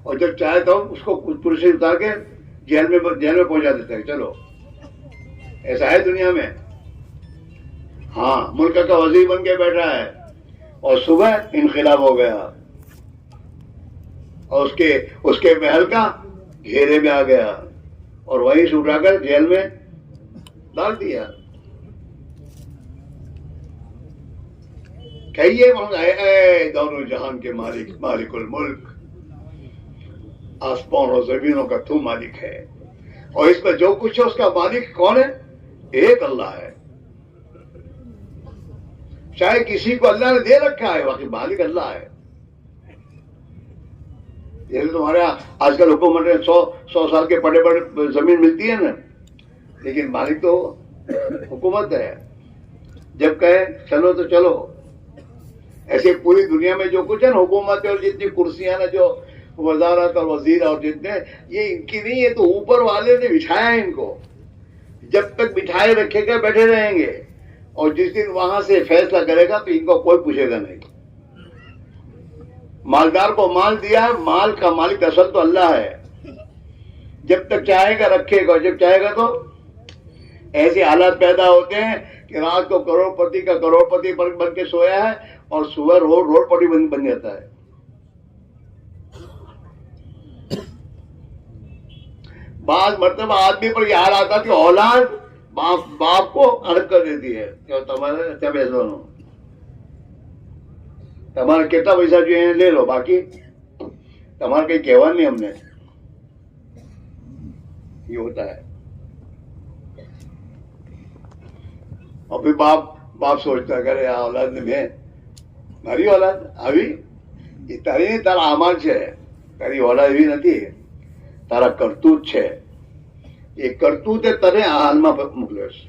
اور جب چاہے تو اس کو کرسی اتار کے جیل میں پہنچا دیتا ہے. چلو، ایسا ہے دنیا میں. ہاں، ملک کا وزیر بن کے بیٹھا ہے اور صبح انقلاب ہو گیا اور اس کے محل کا گھیرے میں آ گیا اور وہیں سے اٹھا کر جیل میں ڈال دیا. کہیے اے دونوں جہان کے مالک، مالک الملک، آسمان اور زمینوں کا تو مالک ہے، اور اس میں جو کچھ ہے اس کا مالک کون ہے؟ ایک اللہ ہے. چاہے کسی کو اللہ نے دے رکھا ہے، باقی مالک اللہ ہے. جیسے تمہارے آج کل حکومت میں 100 سال کے بڑے بڑے زمین ملتی ہے نا، لیکن مالک تو حکومت ہے. جب کہے چلو تو چلو. ایسے پوری دنیا میں جو کچھ ہے نا، حکومت اور جتنی کرسیاں نا، جو وزارت اور وزیر اور جتنے، یہ ان کی نہیں ہے، تو اوپر والے نے بچھایا ہے ان کو. جب تک بٹھائے رکھے گا بیٹھے رہیں گے، اور جس دن وہاں سے فیصلہ کرے گا تو ان کو کوئی پوچھے گا نہیں۔ مالدار کو مال دیا، مال کا مالک اصل تو اللہ ہے، جب تک چاہے گا رکھے گا، جب چاہے گا تو ایسے حالات پیدا ہوتے ہیں کہ رات کو کروڑ پتی کا کروڑ پتی بن کے سویا ہے اور صبح روڑ پتی بن جاتا ہے۔ بعض مرتبہ آدمی پر یہ حال آتا کہ اولاد باپ کو الگ کر دیتی ہے کہ تمہارے اچھا پیسہ ہو، تمہارا کتنا پیسہ جو ہے لے لو، باقی تمہارا کہیں کہوا نہیں ہم نے۔ یہ ہوتا ہے، اور پھر باپ سوچتا کرے اولاد نے میں મારી ઓલાદ આવી એ તારી તારા આમાલ છે, તારી ઓલાદ એવી નથી, તારા કરતૂત છે, એ કરતૂતે તને આ હાલમાં મોકલ્યો છે।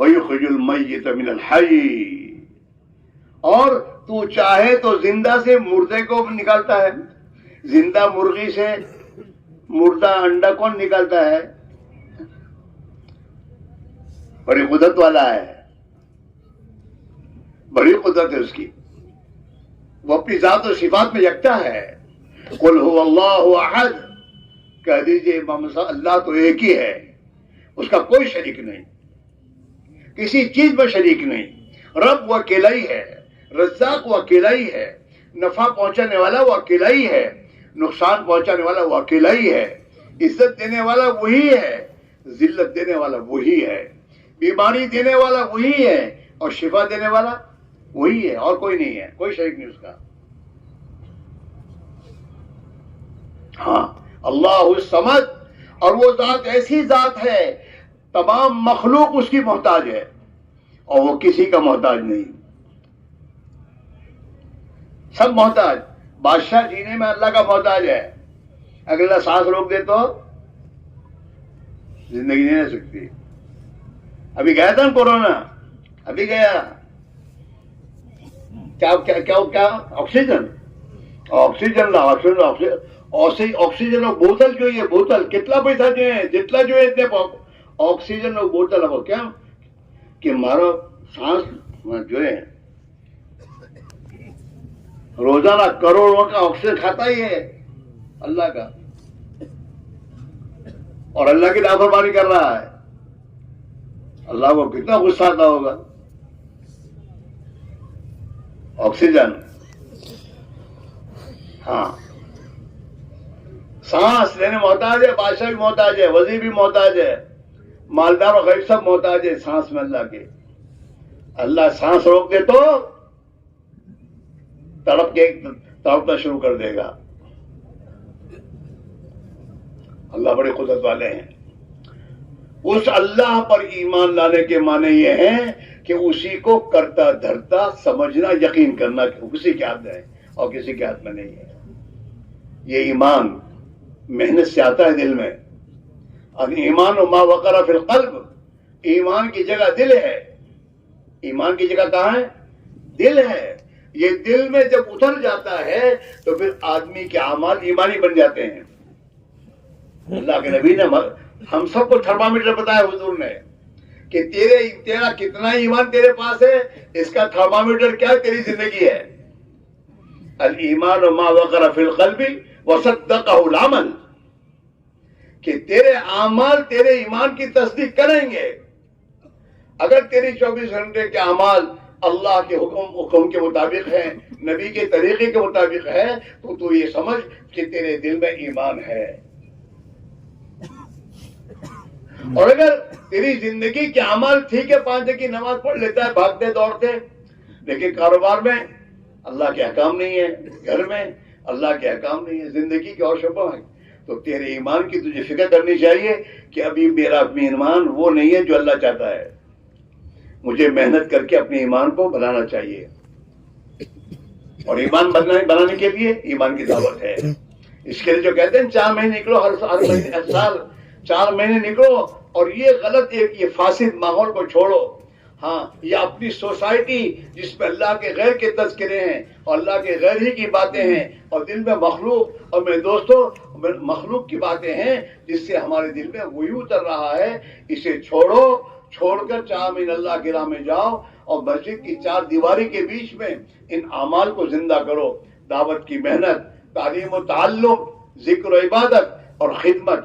وَيُخْرِجُ الْمَيِّتَ مِنَ الْحَيِّ، اور تو چاہے تو زندہ سے مردے کو نکالتا ہے. زندہ مرغی سے مردہ انڈا کون نکالتا ہے؟ بڑی قدرت والا ہے، بڑی قدرت ہے اس کی. وہ اپنی ذات و صفات میں یکتا ہے. قل هو اللہ احد، کہہ دیجئے امام صاحب اللہ تو ایک ہی ہے، اس کا کوئی شریک نہیں، کسی چیز میں شریک نہیں. رب وہ اکیلا ہی ہے، رزاق وہ اکیلا ہی ہے، نفع پہنچانے والا وہ اکیلا ہی ہے، نقصان پہنچانے والا وہ اکیلا ہی ہے، عزت دینے والا وہی ہے، ذلت دینے والا وہی ہے، بیماری دینے والا وہی ہے، اور شفا دینے والا وہی ہے، اور کوئی نہیں ہے، کوئی شریک نہیں اس کا. ہاں اللہ الصمد، اور وہ ذات ایسی ذات ہے تمام مخلوق اس کی محتاج ہے اور وہ کسی کا محتاج نہیں. سب محتاج. بادشاہ جینے میں اللہ کا محتاج ہے. اگر اللہ سانس روک دے تو زندگی نہیں رہ سکتی. ابھی گیا تھا کورونا، ابھی گیا کیا آکسیجن آکسیجن بوتل جو ہے، بوتل کتنا پیسہ جو ہے، جتنا جو ہے اتنے آکسیجن اور بوتل. اب کیا کہ ہمارا سانس جو ہے روزانہ کروڑوں کا آکسیجن کھاتا ہی ہے اللہ کا، اور اللہ کی نافرمانی کر رہا ہے. اللہ کو کتنا غصہ آتا ہوگا. آکسیجن، ہاں سانس لینے محتاج ہے. بادشاہ بھی محتاج ہے، وزیر بھی محتاج ہے، مالدار و غریب سب محتاج ہے سانس میں اللہ کے. اللہ سانس روک دے تو تڑپنا شروع کر دے گا. اللہ بڑے قدرت والے ہیں. اس اللہ پر ایمان لانے کے معنی یہ ہے کہ اسی کو کرتا دھرتا سمجھنا، یقین کرنا کہ کسی کے ہاتھ میں ہے اور کسی کے ہاتھ میں نہیں ہے. یہ ایمان محنت سے آتا ہے دل میں. اور ایمان و ما وقر فی القلب، ایمان کی جگہ دل ہے. ایمان کی جگہ کہاں ہے؟ دل ہے. یہ دل میں جب اتر جاتا ہے تو پھر آدمی کے اعمال ایمانی بن جاتے ہیں. اللہ کے نبی نے ہم سب کو تھرمامیٹر بتایا حضور نے کہ تیرا کتنا ایمان تیرے پاس ہے، اس کا تھرمامیٹر کیا تیری زندگی ہے. الایمان ما وقر فی القلب وصدقہ العمل، کہ تیرے اعمال تیرے ایمان کی تصدیق کریں گے. اگر تیری 24 گھنٹے کے اعمال اللہ کے حکم کے مطابق ہے، نبی کے طریقے کے مطابق ہے، تو یہ سمجھ کہ تیرے دل میں ایمان ہے. اور اگر تیری زندگی کے اعمال ٹھیک ہے، 5 کی نماز پڑھ لیتا ہے بھاگتے دوڑتے، لیکن کاروبار میں اللہ کے احکام نہیں ہے، گھر میں اللہ کے احکام نہیں ہے، زندگی کے اور شعبوں ہیں، تو تیرے ایمان کی تجھے فکر کرنی چاہیے کہ ابھی میرا ایمان وہ نہیں ہے جو اللہ چاہتا ہے. مجھے محنت کر کے اپنے ایمان کو بنانا چاہیے. اور ایمان بنانے کے لیے ایمان کی دعوت ہے. اس کے لیے جو کہتے ہیں 4 مہینے نکلو، ہر سال 4 مہینے نکلو، اور یہ غلط ہے کہ یہ فاسد ماحول کو چھوڑو. ہاں یہ اپنی سوسائٹی جس پہ اللہ کے غیر کے تذکرے ہیں اور اللہ کے غیر ہی کی باتیں ہیں، اور دل میں مخلوق، اور میرے دوستوں مخلوق کی باتیں ہیں جس سے ہمارے دل میں وہی اتر رہا ہے. اسے چھوڑو، چھوڑ کر 4 مہینے اللہ کی راہ میں جاؤ، اور مسجد کی 4 دیواری کے بیچ میں ان اعمال کو زندہ کرو. دعوت کی محنت، تعلیم و تعلم، ذکر و عبادت اور خدمت،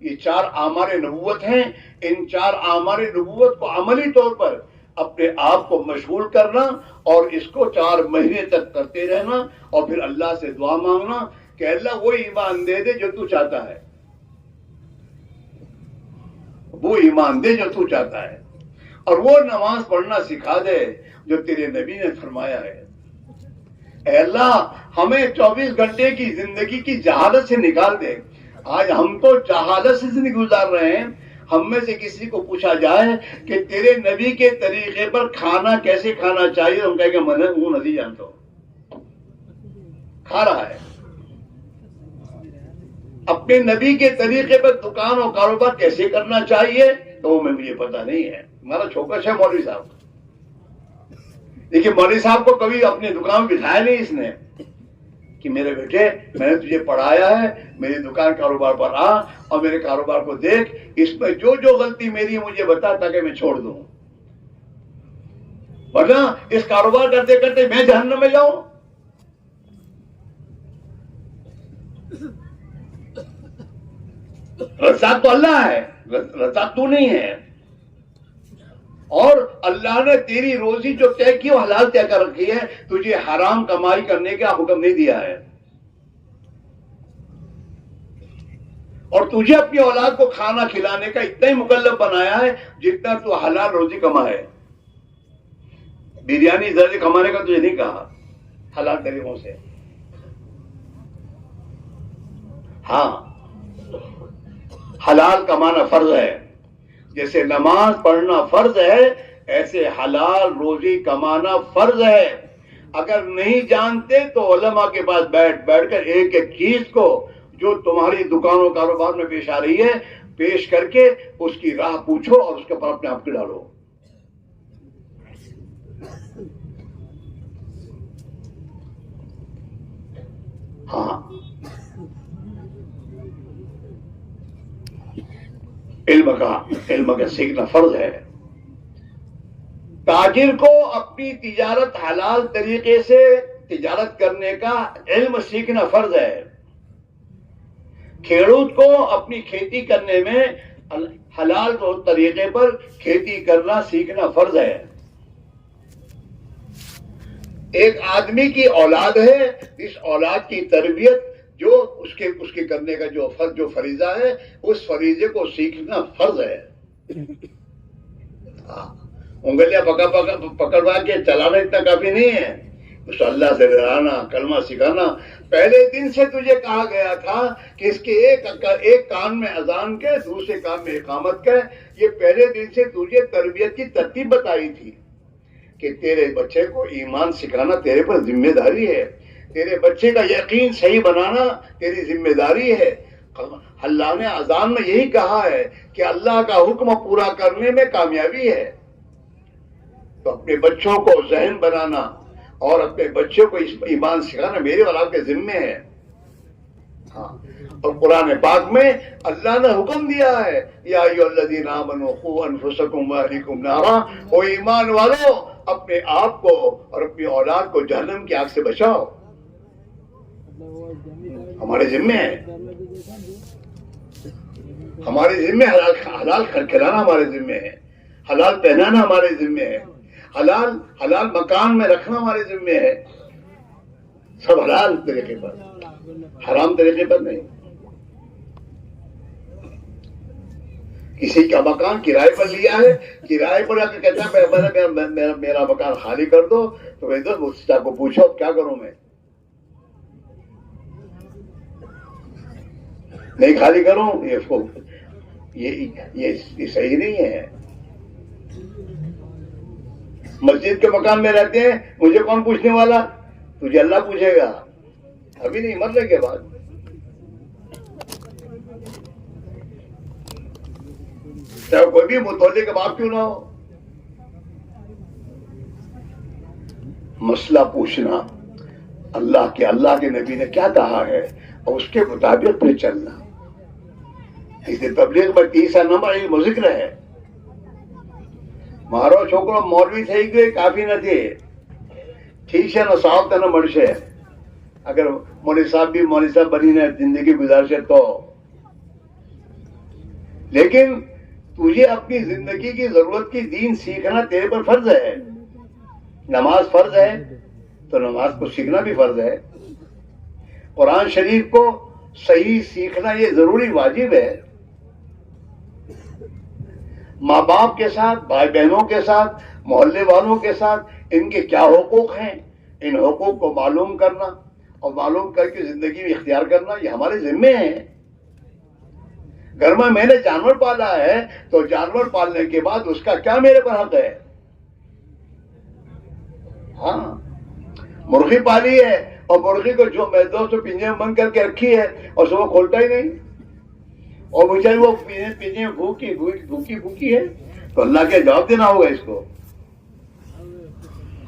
یہ 4 اعمال نبوت ہیں. ان 4 اعمال نبوت کو عملی طور پر اپنے آپ کو مشغول کرنا، اور اس کو 4 مہینے تک کرتے رہنا، اور پھر اللہ سے دعا مانگنا کہ اللہ وہ ایمان دے دے جو تو چاہتا ہے، وہ ایمان دے جو تو چاہتا ہے، اور وہ نماز پڑھنا سکھا دے جو تیرے نبی نے فرمایا ہے. اے اللہ ہمیں 24 گھنٹے کی زندگی کی جہالت سے نکال دے. آج ہم تو جہالت سے زندگی گزار رہے ہیں. ہم میں سے کسی کو پوچھا جائے کہ تیرے نبی کے طریقے پر کھانا کیسے کھانا چاہیے، ہم کہیں گے میں وہ نہیں جانتا ہوں. کھا رہا ہے. اپنے نبی کے طریقے پر دکان اور کاروبار کیسے کرنا چاہیے تو وہ مجھے پتا نہیں ہے. ہمارا چھوکر ہے مولوی صاحب. دیکھیے مولوی صاحب کو کبھی اپنی دکان میں بٹھایا نہیں اس نے کہ میرے بیٹے میں نے تجھے پڑھایا ہے, میری دکان کاروبار پر آ اور میرے کاروبار کو دیکھ, اس میں جو جو غلطی میری ہے مجھے بتا تاکہ میں چھوڑ دوں, ورنہ اس کاروبار کرتے کرتے میں جہنم میں جاؤں. رزاق تو اللہ ہے, رزاق تو نہیں ہے. اور اللہ نے تیری روزی جو طے کی وہ حلال طے کر رکھی ہے, تجھے حرام کمائی کرنے کا حکم نہیں دیا ہے. اور تجھے اپنی اولاد کو کھانا کھلانے کا اتنا ہی مکلف بنایا ہے جتنا تو حلال روزی کمائے. بریانی زیادہ کمانے کا تجھے نہیں کہا, حلال طریقوں سے. ہاں حلال کمانا فرض ہے, جیسے نماز پڑھنا فرض ہے ایسے حلال روزی کمانا فرض ہے. اگر نہیں جانتے تو علماء کے پاس بیٹھ کر ایک ایک چیز کو جو تمہاری دکانوں کاروبار میں پیش آ رہی ہے پیش کر کے اس کی راہ پوچھو اور اس کے اوپر اپنے آپ کو ڈالو. ہاں علم کا سیکھنا فرض ہے. تاجر کو اپنی تجارت حلال طریقے سے تجارت کرنے کا علم سیکھنا فرض ہے. کھیڑوت کو اپنی کھیتی کرنے میں حلال طریقے پر کھیتی کرنا سیکھنا فرض ہے. ایک آدمی کی اولاد ہے, اس اولاد کی تربیت جو اس کے کرنے کا جو فریضہ ہے اس فریضے کو سیکھنا فرض ہے. انگلیاں پکڑوا کے چلانا اتنا کافی نہیں ہے, اس اللہ سے ڈرانا, کلمہ سکھانا. پہلے دن سے تجھے کہا گیا تھا کہ اس کے ایک کان میں اذان کے دوسرے کان میں اقامت کے. یہ پہلے دن سے تجھے تربیت کی ترتیب بتائی تھی کہ تیرے بچے کو ایمان سکھانا تیرے پر ذمہ داری ہے, تیرے بچے کا یقین صحیح بنانا تیری ذمہ داری ہے. اللہ نے اذان میں یہی کہا ہے کہ اللہ کا حکم پورا کرنے میں کامیابی ہے. تو اپنے بچوں کو ذہن بنانا اور اپنے بچوں کو ایمان سکھانا میرے اور آپ کے ذمے ہے. ہاں اور قرآن پاک میں اللہ نے حکم دیا ہے یا ایھا الذین آمنوا قوا انفسکم واہلیکم نارا, او ایمان والو اپنے آپ کو اور اپنی اولاد کو جہنم کی آگ سے بچاؤ. ہمارے ذمے ہے, ہمارے ذمے حلال کھلانا ہمارے ذمے ہے, حلال پہنانا ہمارے ذمے ہے, حلال مکان میں رکھنا ہمارے ذمے ہے. سب حلال طریقے پر, حرام طریقے پر نہیں. کسی کا مکان کرائے پر لیا ہے, کرائے پر آ کے کہتا ہے میرا مکان خالی کر دو, تو میں تو اس کو پوچھو کیا کروں میں, نہیں خالی کروں, یہ صحیح نہیں ہے. مسجد کے مکان میں رہتے ہیں, مجھے کون پوچھنے والا, تجھے اللہ پوچھے گا, ابھی نہیں مرنے کے بعد. چاہے کوئی بھی متولے کے باپ کیوں نہ ہو, مسئلہ پوچھنا, اللہ کے نبی نے کیا کہا ہے اور اس کے مطابق پھر چلنا. اس تبلیغ میں 30 نمبر علم و ذکر ہے. مارو چھوکرو مولوی થઈ ગયો કાફી નથી, ઠીક છે ને સાહેબ તને મળશે અગર મૌલવી સાહેબ બનીને જિંદગી ગુજારશે તો. لیکن تجھے اپنی زندگی کی ضرورت کی دین سیکھنا تیرے پر فرض ہے. نماز فرض ہے تو نماز کو سیکھنا بھی فرض ہے. قرآن شریف کو صحیح سیکھنا یہ ضروری واجب ہے. ماں باپ کے ساتھ, بھائی بہنوں کے ساتھ, محلے والوں کے ساتھ ان کے کیا حقوق ہیں, ان حقوق کو معلوم کرنا اور معلوم کر کے زندگی میں اختیار کرنا یہ ہمارے ذمے ہیں. گھر میں نے جانور پالا ہے تو جانور پالنے کے بعد اس کا کیا میرے پر حق ہے. ہاں مرغی پالی ہے اور مرغی کو جو میں دوستوں پنجے میں بند کر کے رکھی ہے اور صبح کھولتا ہی نہیں, اور بیچاری وہ پنجے میں بھوکی ہے, تو اللہ کیا جواب دینا ہوگا اس کو؟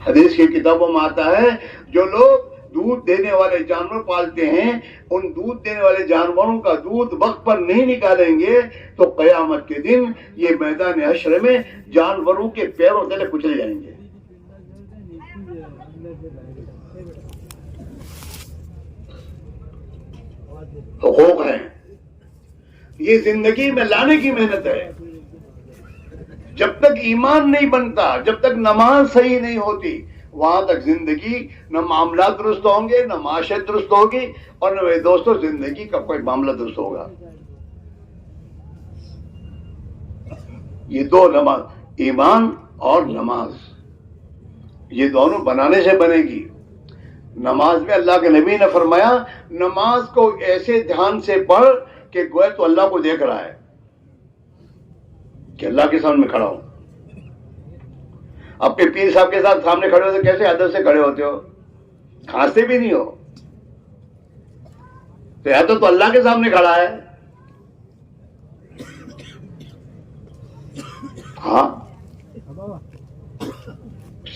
حدیث کی کتابوں میں آتا ہے جو لوگ دودھ دینے والے جانور پالتے ہیں ان دودھ دینے والے جانوروں کا دودھ وقت پر نہیں نکالیں گے تو قیامت کے دن یہ میدان حشر میں جانوروں کے پیروں تلے کچلے جائیں گے. حقوق ہیں، یہ زندگی میں لانے کی محنت ہے. جب تک ایمان نہیں بنتا، جب تک نماز صحیح نہیں ہوتی، وہاں تک زندگی نہ معاملات درست ہوں گے، نہ معاشرت درست ہوگی، اور نہ میرے دوستوں زندگی کا کوئی معاملہ درست ہوگا. یہ دو نماز، ایمان اور نماز، یہ دونوں بنانے سے بنے گی. نماز میں اللہ کے نبی نے فرمایا نماز کو ایسے دھیان سے پڑھ کہ گویا تو اللہ کو دیکھ رہا ہے، کہ اللہ کے سامنے کھڑا ہوں. اپنے پیر صاحب کے ساتھ سامنے کھڑے ہوتے کیسے ادب سے کھڑے ہوتے ہو؟ کھانستے بھی نہیں ہو. تو یا تو اللہ کے سامنے کھڑا ہے. ہاں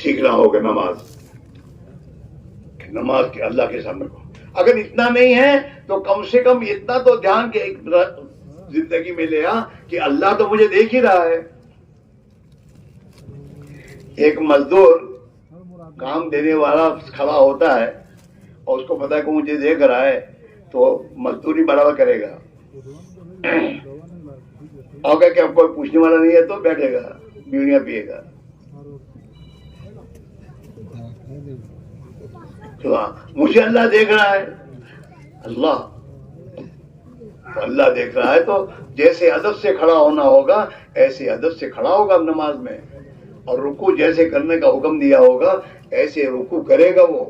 سیکھنا ہوگا نماز کے اللہ کے سامنے کو. اگر اتنا نہیں ہے تو کم سے کم اتنا تو دھیان کے ایک زندگی میں لے آ کہ اللہ تو مجھے دیکھ ہی رہا ہے. ایک مزدور کام دینے والا کھڑا ہوتا ہے اور اس کو پتا ہے کہ مجھے دیکھ رہا ہے تو مزدوری برابر کرے گا. اور کہ اب کوئی پوچھنے والا نہیں ہے تو بیٹھے گا، بیڑیاں پیے گا. تو مجھے اللہ دیکھ رہا ہے. اللہ دیکھ رہا ہے تو جیسے ادب سے کھڑا ہونا ہوگا ایسے ادب سے کھڑا ہوگا نماز میں، اور رکوع جیسے کرنے کا حکم دیا ہوگا ایسے رکوع کرے گا. وہ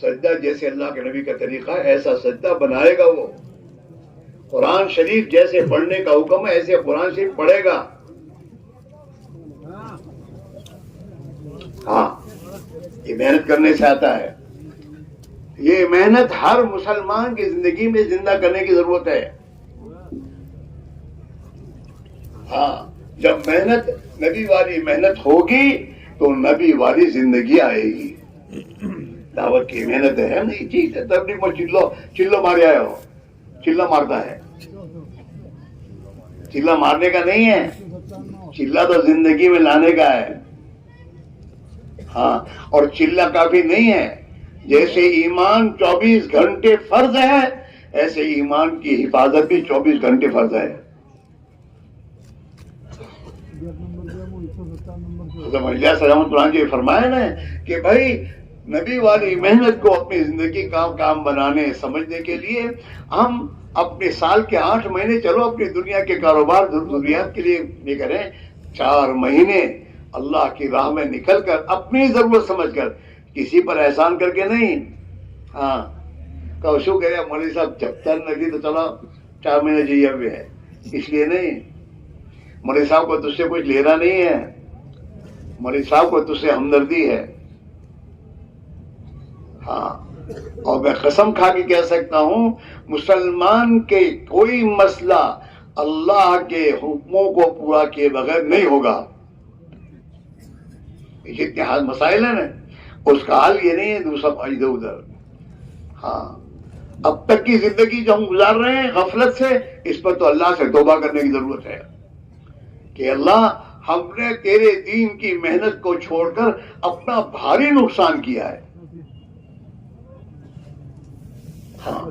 سجدہ جیسے اللہ کے نبی کا طریقہ ہے ایسا سجدہ بنائے گا. وہ قرآن شریف جیسے پڑھنے کا حکم ہے ایسے قرآن شریف پڑھے گا. ہاں یہ محنت کرنے سے آتا ہے. یہ محنت ہر مسلمان کی زندگی میں زندہ کرنے کی ضرورت ہے. ہاں جب محنت نبی والی محنت ہوگی تو نبی والی زندگی آئے گی. دعوت کی محنت ہے نہیں چیز ہے تبلیغ میں چلو مارے آئے ہو. چلا مارتا ہے، چلا مارنے کا نہیں ہے، چلا تو زندگی میں لانے کا ہے. ہاں اور چلا کافی نہیں ہے. جیسے ایمان 24 گھنٹے فرض ہے ایسے ایمان کی حفاظت بھی 24 گھنٹے فرض ہے. سلامت اللہ جی فرمایا نا کہ بھائی نبی والی محنت کو اپنی زندگی کا کام بنانے سمجھنے کے لیے ہم اپنے سال کے 8 مہینے چلو اپنی دنیا کے کاروبار ضروریات کے لیے یہ کریں. 4 مہینے اللہ کی راہ میں نکل کر اپنی ضرورت سمجھ کر، کسی پر احسان کر کے نہیں. ہاں کہ شو کہہ رہے مولوی صاحب جب تک لگی تو چلو 4 مہینے جیے ہوئے ہے، اس لیے نہیں. مولوی صاحب کو تجھ سے کچھ لینا نہیں ہے، مولوی صاحب کو تجھ سے ہمدردی ہے. ہاں اور میں قسم کھا کے کہہ سکتا ہوں مسلمان کے کوئی مسئلہ اللہ کے حکموں کو پورا کیے بغیر نہیں ہوگا. جتنے حال مسائل ہیں نا اس کا حل یہ نہیں ہے دوسرا ادھر ادھر. ہاں اب تک کی زندگی جو ہم گزار رہے ہیں غفلت سے، اس پر تو اللہ سے توبہ کرنے کی ضرورت ہے کہ اللہ ہم نے تیرے دین کی محنت کو چھوڑ کر اپنا بھاری نقصان کیا ہے. ہاں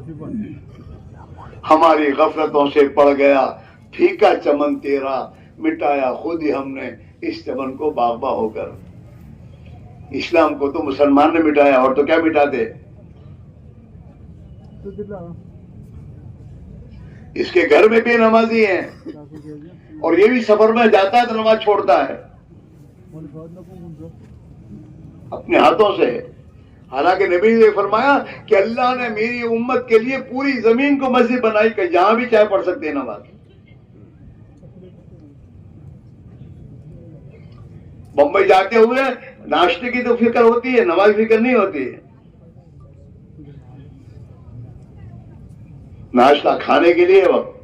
ہماری غفلتوں سے پڑ گیا پھیکا چمن تیرا، مٹایا خود ہی ہم نے اس چمن کو باغباں ہو کر. اسلام کو تو مسلمان نے مٹایا اور تو کیا مٹا دے. اس کے گھر میں بے نمازی ہیں اور یہ بھی سفر میں جاتا ہے تو نماز چھوڑتا ہے اپنے ہاتھوں سے. حالانکہ نبی نے فرمایا کہ اللہ نے میری امت کے لیے پوری زمین کو مسجد بنائی کہ جہاں بھی چاہے پڑھ سکتے ہیں نماز. بمبئی جاتے ہوئے ناشتے کی تو فکر ہوتی ہے، نماز فکر نہیں ہوتی ہے. ناشتہ کھانے کے لیے وقت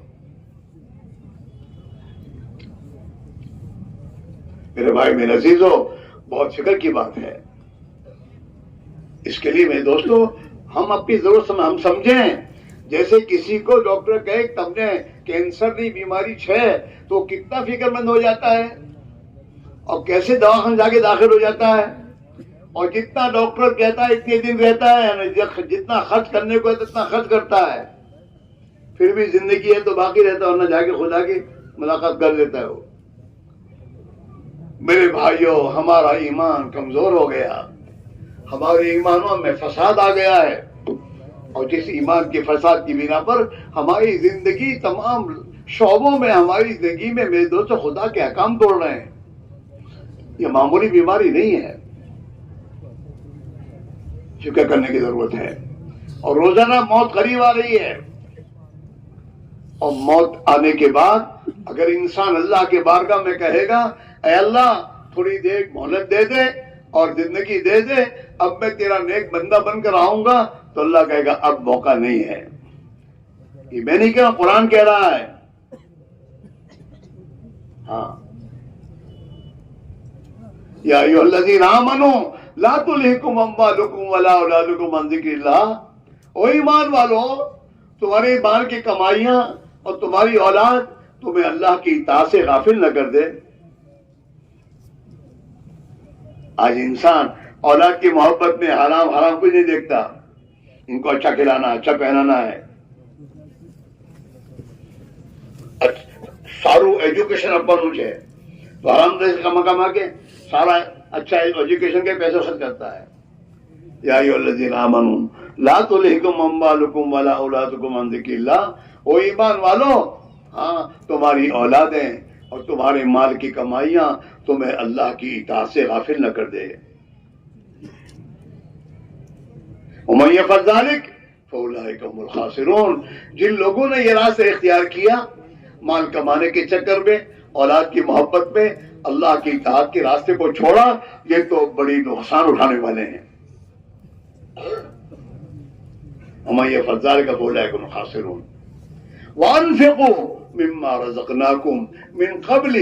میرے بھائی میرے عزیزو، بہت فکر کی بات ہے. اس کے لیے میرے دوستو ہم اپنی ضرورت ہم سمجھیں. جیسے کسی کو ڈاکٹر کہے تم نے کینسر کی بیماری ہے تو کتنا فکر مند ہو جاتا ہے اور کیسے دواخانے جا کے داخل ہو جاتا ہے. اور جتنا ڈاکٹر کہتا ہے اتنے دن رہتا ہے، جتنا خرچ کرنے کو ہے اتنا خرچ کرتا ہے، پھر بھی زندگی ہے تو باقی رہتا ہے، ورنہ جا کے خدا کی ملاقات کر لیتا ہے. وہ میرے بھائیوں، ہمارا ایمان کمزور ہو گیا، ہمارے ایمانوں میں فساد آ گیا ہے، اور جس ایمان کے فساد کی بنا پر ہماری زندگی تمام شعبوں میں، ہماری زندگی میں میرے دوستوں خدا کے احکام توڑ رہے ہیں. یہ معمولی بیماری نہیں ہے، فکر کرنے کی ضرورت ہے. اور روزانہ موت قریب آ رہی ہے، اور موت آنے کے بعد اگر انسان اللہ کے بارگاہ میں کہے گا اے اللہ تھوڑی دیر مہلت دے دے اور زندگی دے دے، اب میں تیرا نیک بندہ بن کر آؤں گا، تو اللہ کہے گا اب موقع نہیں ہے. یہ میں نہیں کہہ رہا، قرآن کہہ رہا ہے. ہاں، یا ایھا الذین آمنوا لا تلہکم اموالکم ولا اولادکم عن ذکر اللہ. او ایمان والو، تمہارے مال کی کمائیاں اور تمہاری اولاد تمہیں اللہ کی اطاعت سے غافل نہ کر دے. آج انسان اولاد کی محبت میں حرام کچھ نہیں دیکھتا. ان کو اچھا کھلانا، اچھا پہنانا ہے، سارو ایجوکیشن اپن ہے تو حرام سے کما کے سارا اچھا ایجوکیشن کے پیسے خرچ کرتا ہے. یا ایھا الذین آمنوا لا تلہکم اموالکم ولا اولادکم عن ذکر اللہ. او ایمان والو، ہاں تمہاری اولادیں اور تمہارے مال کی کمائیاں تمہیں اللہ کی اطاعت سے غافل نہ کر دے. ومن یفعل ذلک فاولئک هم الخاسرون. جن لوگوں نے یہ راستہ اختیار کیا، مال کمانے کے چکر میں، اولاد کی محبت میں اللہ کی اطاعت کے راستے کو چھوڑا، یہ تو بڑی نقصان اٹھانے والے ہیں. ومن یفعل ذلک فاولئک هم الخاسرون. وانفقوا مما رزقناكم من قبل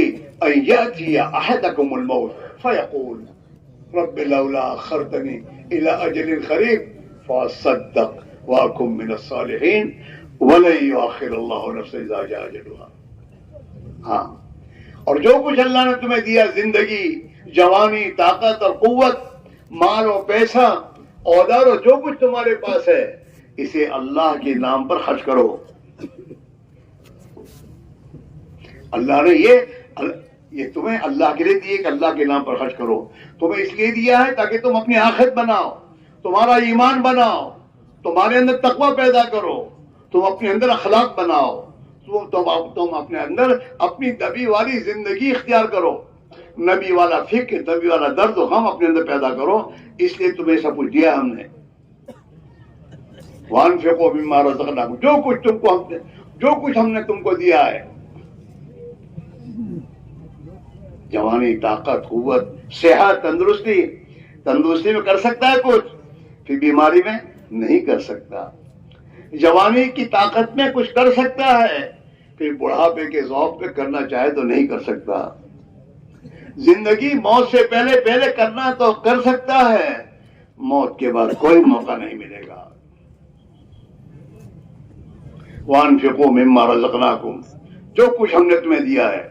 ان يأتي احدكم الموت فيقول رب لولا اخرتني الى اجل قريب فاصدق واكن من الصالحين ولن يؤخر الله نفسا اذا جاء اجلها. ہاں، اور جو کچھ اللہ نے تمہیں دیا، زندگی، جوانی، طاقت اور قوت، مال اور پیسہ، اولاد اور جو کچھ تمہارے پاس ہے، اسے اللہ کے نام پر خرچ کرو. اللہ نے یہ تمہیں اللہ کے لیے دیے کہ اللہ کے نام پر خرچ کرو. تمہیں اس لیے دیا ہے تاکہ تم اپنی آخرت بناؤ، تمہارا ایمان بناؤ، تمہارے اندر تقوی پیدا کرو، تم اپنے اندر اخلاق بناؤ، تم اپنے اندر اپنی نبی والی زندگی اختیار کرو، نبی والا فکر، نبی والا درد و غم اپنے اندر پیدا کرو. اس لیے تمہیں سب کچھ دیا ہم نے. وانفقوا مما رزقناکم، جو کچھ ہم نے تم کو دیا ہے، جوانی، طاقت، قوت، صحت، تندرستی میں کر سکتا ہے کچھ، پھر بیماری میں نہیں کر سکتا. جوانی کی طاقت میں کچھ کر سکتا ہے، پھر بڑھاپے کے ذوق پہ کرنا چاہے تو نہیں کر سکتا. زندگی موت سے پہلے کرنا تو کر سکتا ہے، موت کے بعد کوئی موقع نہیں ملے گا. وانفقوا مما رزقناکم، جو کچھ ہم نے تمہیں دیا ہے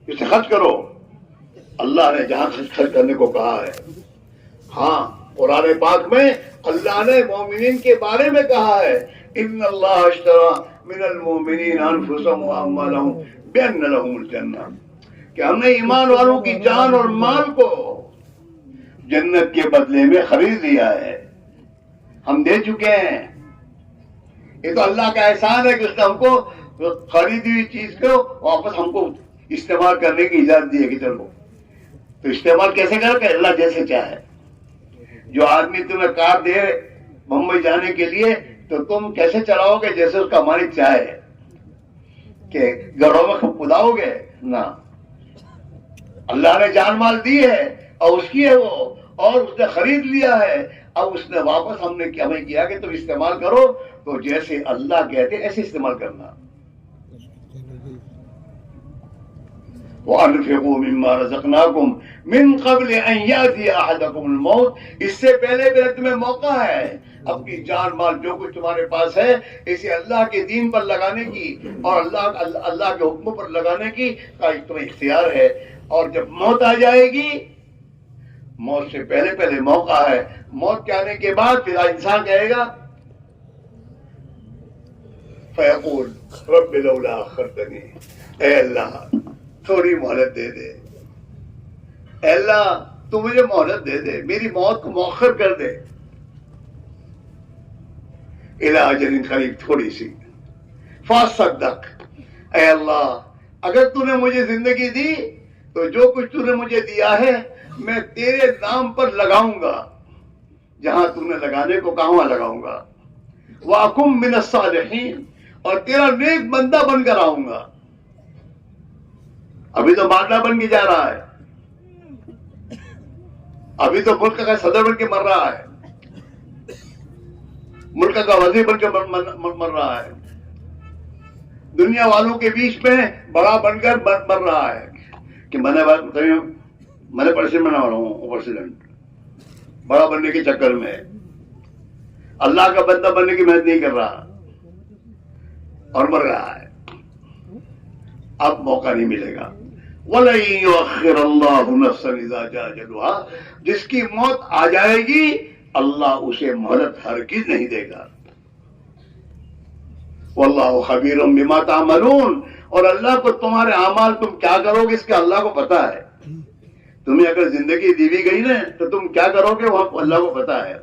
اسے خرچ کرو. اللہ نے جہاں خرچ کرنے کو کہا ہے، ہاں قرآن پاک میں اللہ نے مومنین کے بارے میں کہا ہے ان اللہ اشترى من المؤمنین انفسهم واموالهم بان لهم الجنہ، کہ ہم نے ایمان والوں کی جان اور مال کو جنت کے بدلے میں خرید لیا ہے، ہم دے چکے ہیں. یہ تو اللہ کا احسان ہے کہ اس نے ہم کو خریدی ہوئی چیز کو واپس ہم کو استعمال کرنے کی اجازت دی ہے کہ چلو. تو استعمال کیسے کرو کہ اللہ جیسے چاہے. جو آدمی تمہیں کار دے ممبئی جانے کے لیے تو تم کیسے چلاؤ گے؟ جیسے اس کا مالک چاہے. کہ گھروں میں کھداؤ گے؟ نہ، اللہ نے جان مال دی ہے اور اس کی ہے وہ، اور اس نے خرید لیا ہے، اب اس نے واپس ہمیں کیا کہ تم استعمال کرو، تو جیسے اللہ کہتے ایسے استعمال کرنا. وَأَنْفِقُوا مِمَّا رَزَقْنَاكُمْ مِنْ قَبْلِ أَنْ يَأْتِيَ أَحَدَكُمُ الْمَوْتُ، اس سے پہلے پہلے تمہیں موقع ہے اپنی جان مال جو کچھ تمہارے پاس ہے اسے اللہ کے دین پر لگانے کی اور اللہ کے حکموں پر لگانے کی کا تمہیں اختیار ہے. اور جب موت آ جائے گی، موت سے پہلے پہلے موقع ہے. موت کے آنے کے بعد پھر انسان کہے گا فیقول رب لولا اخرتنی، اے اللہ تھوڑی مہلت دے دے، اے اللہ تو مجھے مہلت دے دے، میری موت کو مؤخر کر دے، الی اجل قریب، تھوڑی سی. فاصدق، اے اللہ اگر تو نے مجھے زندگی دی تو جو کچھ تو نے مجھے دیا ہے میں تیرے نام پر لگاؤں گا، جہاں تو نے لگانے کو کہا وہاں لگاؤں گا. وَأَكُن مِّنَ الصَّالِحِينَ، اور تیرا نیک بندہ بن کر آؤں گا. ابھی تو بادلہ بن کے جا رہا ہے، ابھی تو ملک کا صدر بن کے مر رہا ہے، ملک کا وزیر بن کے مر رہا ہے، دنیا والوں کے بیچ میں بڑا بن کر مر رہا ہے کہ میں نے پریزیڈنٹ بنا رہا ہوں، پریزیڈنٹ بڑا بننے کے چکر میں اللہ کا بندہ بننے کی محنت نہیں کر رہا اور مر رہا ہے. اب موقع نہیں ملے گا. وَلَن يُؤَخِّرَ اللَّهُ نَفْسًا إِذَا جَاءَ أَجَلُهَا، جس کی موت آ جائے گی اللہ اسے مہلت ہرگز نہیں دے گا. وَاللَّهُ خَبِيرٌ بِمَا تَعْمَلُونَ، اور اللہ کو تمہارے اعمال تم کیا کرو گے اس کا اللہ کو پتا ہے. تمہیں اگر زندگی دی بھی گئی نا تو تم کیا کرو گے وہاں اللہ کو پتا ہے.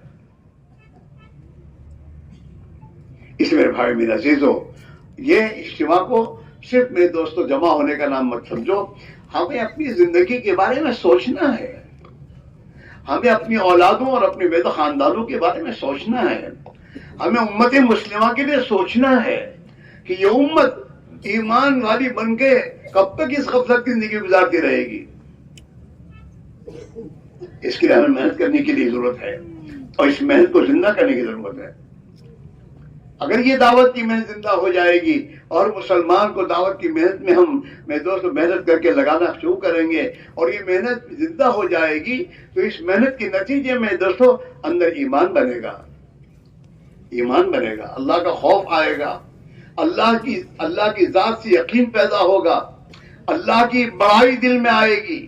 اس میں بھائی میرا عزیزو، یہ اجتماع کو صرف میرے دوستوں جمع ہونے کا نام مت سمجھو. ہمیں اپنی زندگی کے بارے میں سوچنا ہے، ہمیں اپنی اولادوں اور اپنے بیت خاندانوں کے بارے میں سوچنا ہے، ہمیں امت مسلمہ کے لیے سوچنا ہے کہ یہ امت ایمان والی بن کے کب تک اس غفلت کی زندگی گزارتی رہے گی. اس کے لیے ہمیں محنت کرنے کی لیے ضرورت ہے اور اس محنت کو زندہ کرنے کی ضرورت ہے. اگر یہ دعوت کی محنت زندہ ہو جائے گی اور مسلمان کو دعوت کی محنت میں میں دوست محنت کر کے لگانا شروع کریں گے اور یہ محنت زندہ ہو جائے گی تو اس محنت کے نتیجے میں دوستوں اندر ایمان بنے گا، ایمان بنے گا، اللہ کا خوف آئے گا، اللہ کی ذات سے یقین پیدا ہوگا، اللہ کی بڑائی دل میں آئے گی.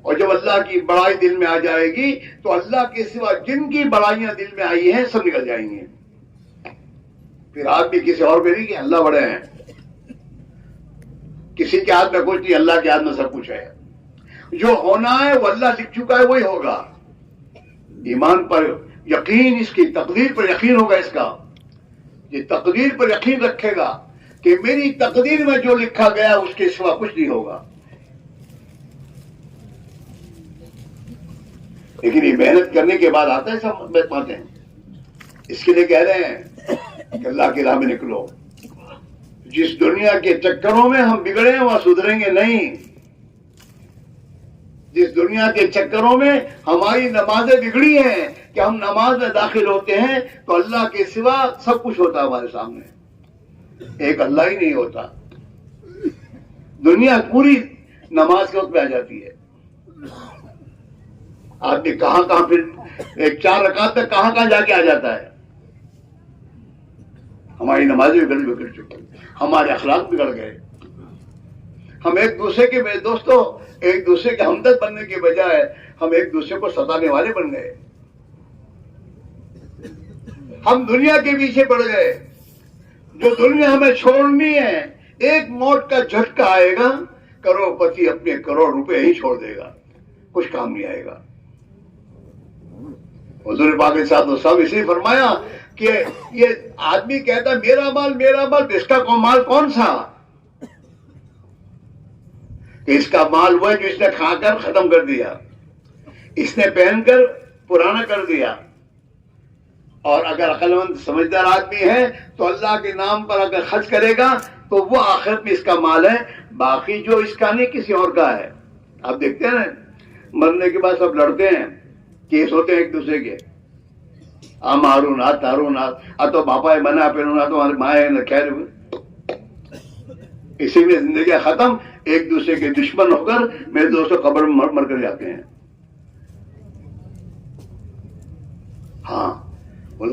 اور جب اللہ کی بڑائی دل میں آ جائے گی تو اللہ کے سوا جن کی بڑائیاں دل میں آئی ہیں سب نکل جائیں گے. پھر آدمی کسی اور پہ نہیں کہ اللہ بڑے ہیں، کسی کے ہاتھ میں کچھ نہیں، اللہ کے ہاتھ میں سب کچھ ہے. جو ہونا ہے وہ اللہ لکھ چکا ہے وہی ہوگا. ایمان پر یقین، اس کی تقدیر پر یقین ہوگا. اس کا یہ تقدیر پر یقین رکھے گا کہ میری تقدیر میں جو لکھا گیا اس کے سوا کچھ نہیں ہوگا. لیکن یہ محنت کرنے کے بعد آتا ہے سب باتیں. اس کے لیے کہہ رہے ہیں کہ اللہ کی راہ میں نکلو. جس دنیا کے چکروں میں ہم بگڑے ہیں وہاں سدھریں گے نہیں. جس دنیا کے چکروں میں ہماری نمازیں بگڑی ہیں کہ ہم نماز میں داخل ہوتے ہیں تو اللہ کے سوا سب کچھ ہوتا ہے ہمارے سامنے، ایک اللہ ہی نہیں ہوتا. دنیا پوری نماز کے وقت میں آ جاتی ہے. آدمی کہاں پھر ایک 4 رکعت تک کہاں جا کے آ جاتا ہے. ہماری نمازیں بگڑ چکی، ہمارے اخلاق بگڑ گئے. ہم ایک دوسرے کے میرے دوستوں ایک دوسرے کے ہمدرد بننے کے بجائے ہم ایک دوسرے کو ستانے والے بن گئے. ہم دنیا کے پیچھے پڑ گئے. جو دنیا ہمیں چھوڑنی ہے، ایک موت کا جھٹکا آئے گا، کروڑ پتی اپنے کروڑ روپے ہی چھوڑ دے گا، کچھ کام نہیں آئے گا. حضور پاک صاحب اس لیے فرمایا کہ یہ آدمی کہتا ہے میرا مال، اس کا مال کون سا؟ اس کا مال وہ ہے جو اس نے کھا کر ختم کر دیا، اس نے پہن کر پرانا کر دیا. اور اگر عقل مند سمجھدار آدمی ہے تو اللہ کے نام پر اگر خرچ کرے گا تو وہ آخرت میں اس کا مال ہے. باقی جو اس کا نہیں کسی اور کا ہے. آپ دیکھتے ہیں نا مرنے کے بعد سب لڑتے ہیں، کیس ہوتے ہیں ایک دوسرے کے. مارو نہ تارو نہ تو باپا ہے منا پھر نہ تو ہمارے ماں ہے نہ خیر. اسی میں زندگی ختم. ایک دوسرے کے دشمن ہو کر میرے دوستوں قبر میں مر کر جاتے ہیں. ہاں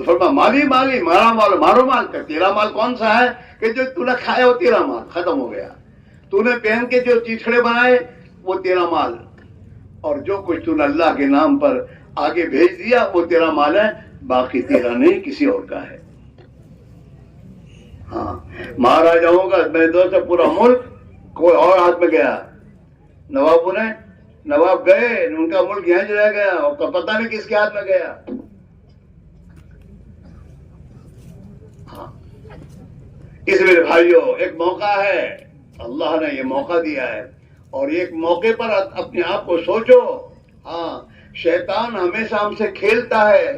فرما مالی مالی مارا مال مارو مال کا. تیرا مال کون سا ہے کہ جو تو نے کھایا وہ تیرا مال ختم ہو گیا. تو نے پہن کے جو چیچڑے بنائے وہ تیرا مال, اور جو کچھ تو نے اللہ کے نام پر آگے بھیج دیا وہ تیرا مال ہے, باقی تیرا نہیں کسی اور کا ہے. ہاں مہاراجاؤں کا میرے دوست پورا ملک کوئی اور ہاتھ میں گیا. نواب گئے, ان کا ملک یہیں رہ گیا, اور پتہ نہیں کس کے ہاتھ میں گیا. ہاں اس میرے بھائیوں ایک موقع ہے, اللہ نے یہ موقع دیا ہے, اور ایک موقع پر اپنے آپ کو سوچو. ہاں شیطان ہمیشہ ہم سے کھیلتا ہے,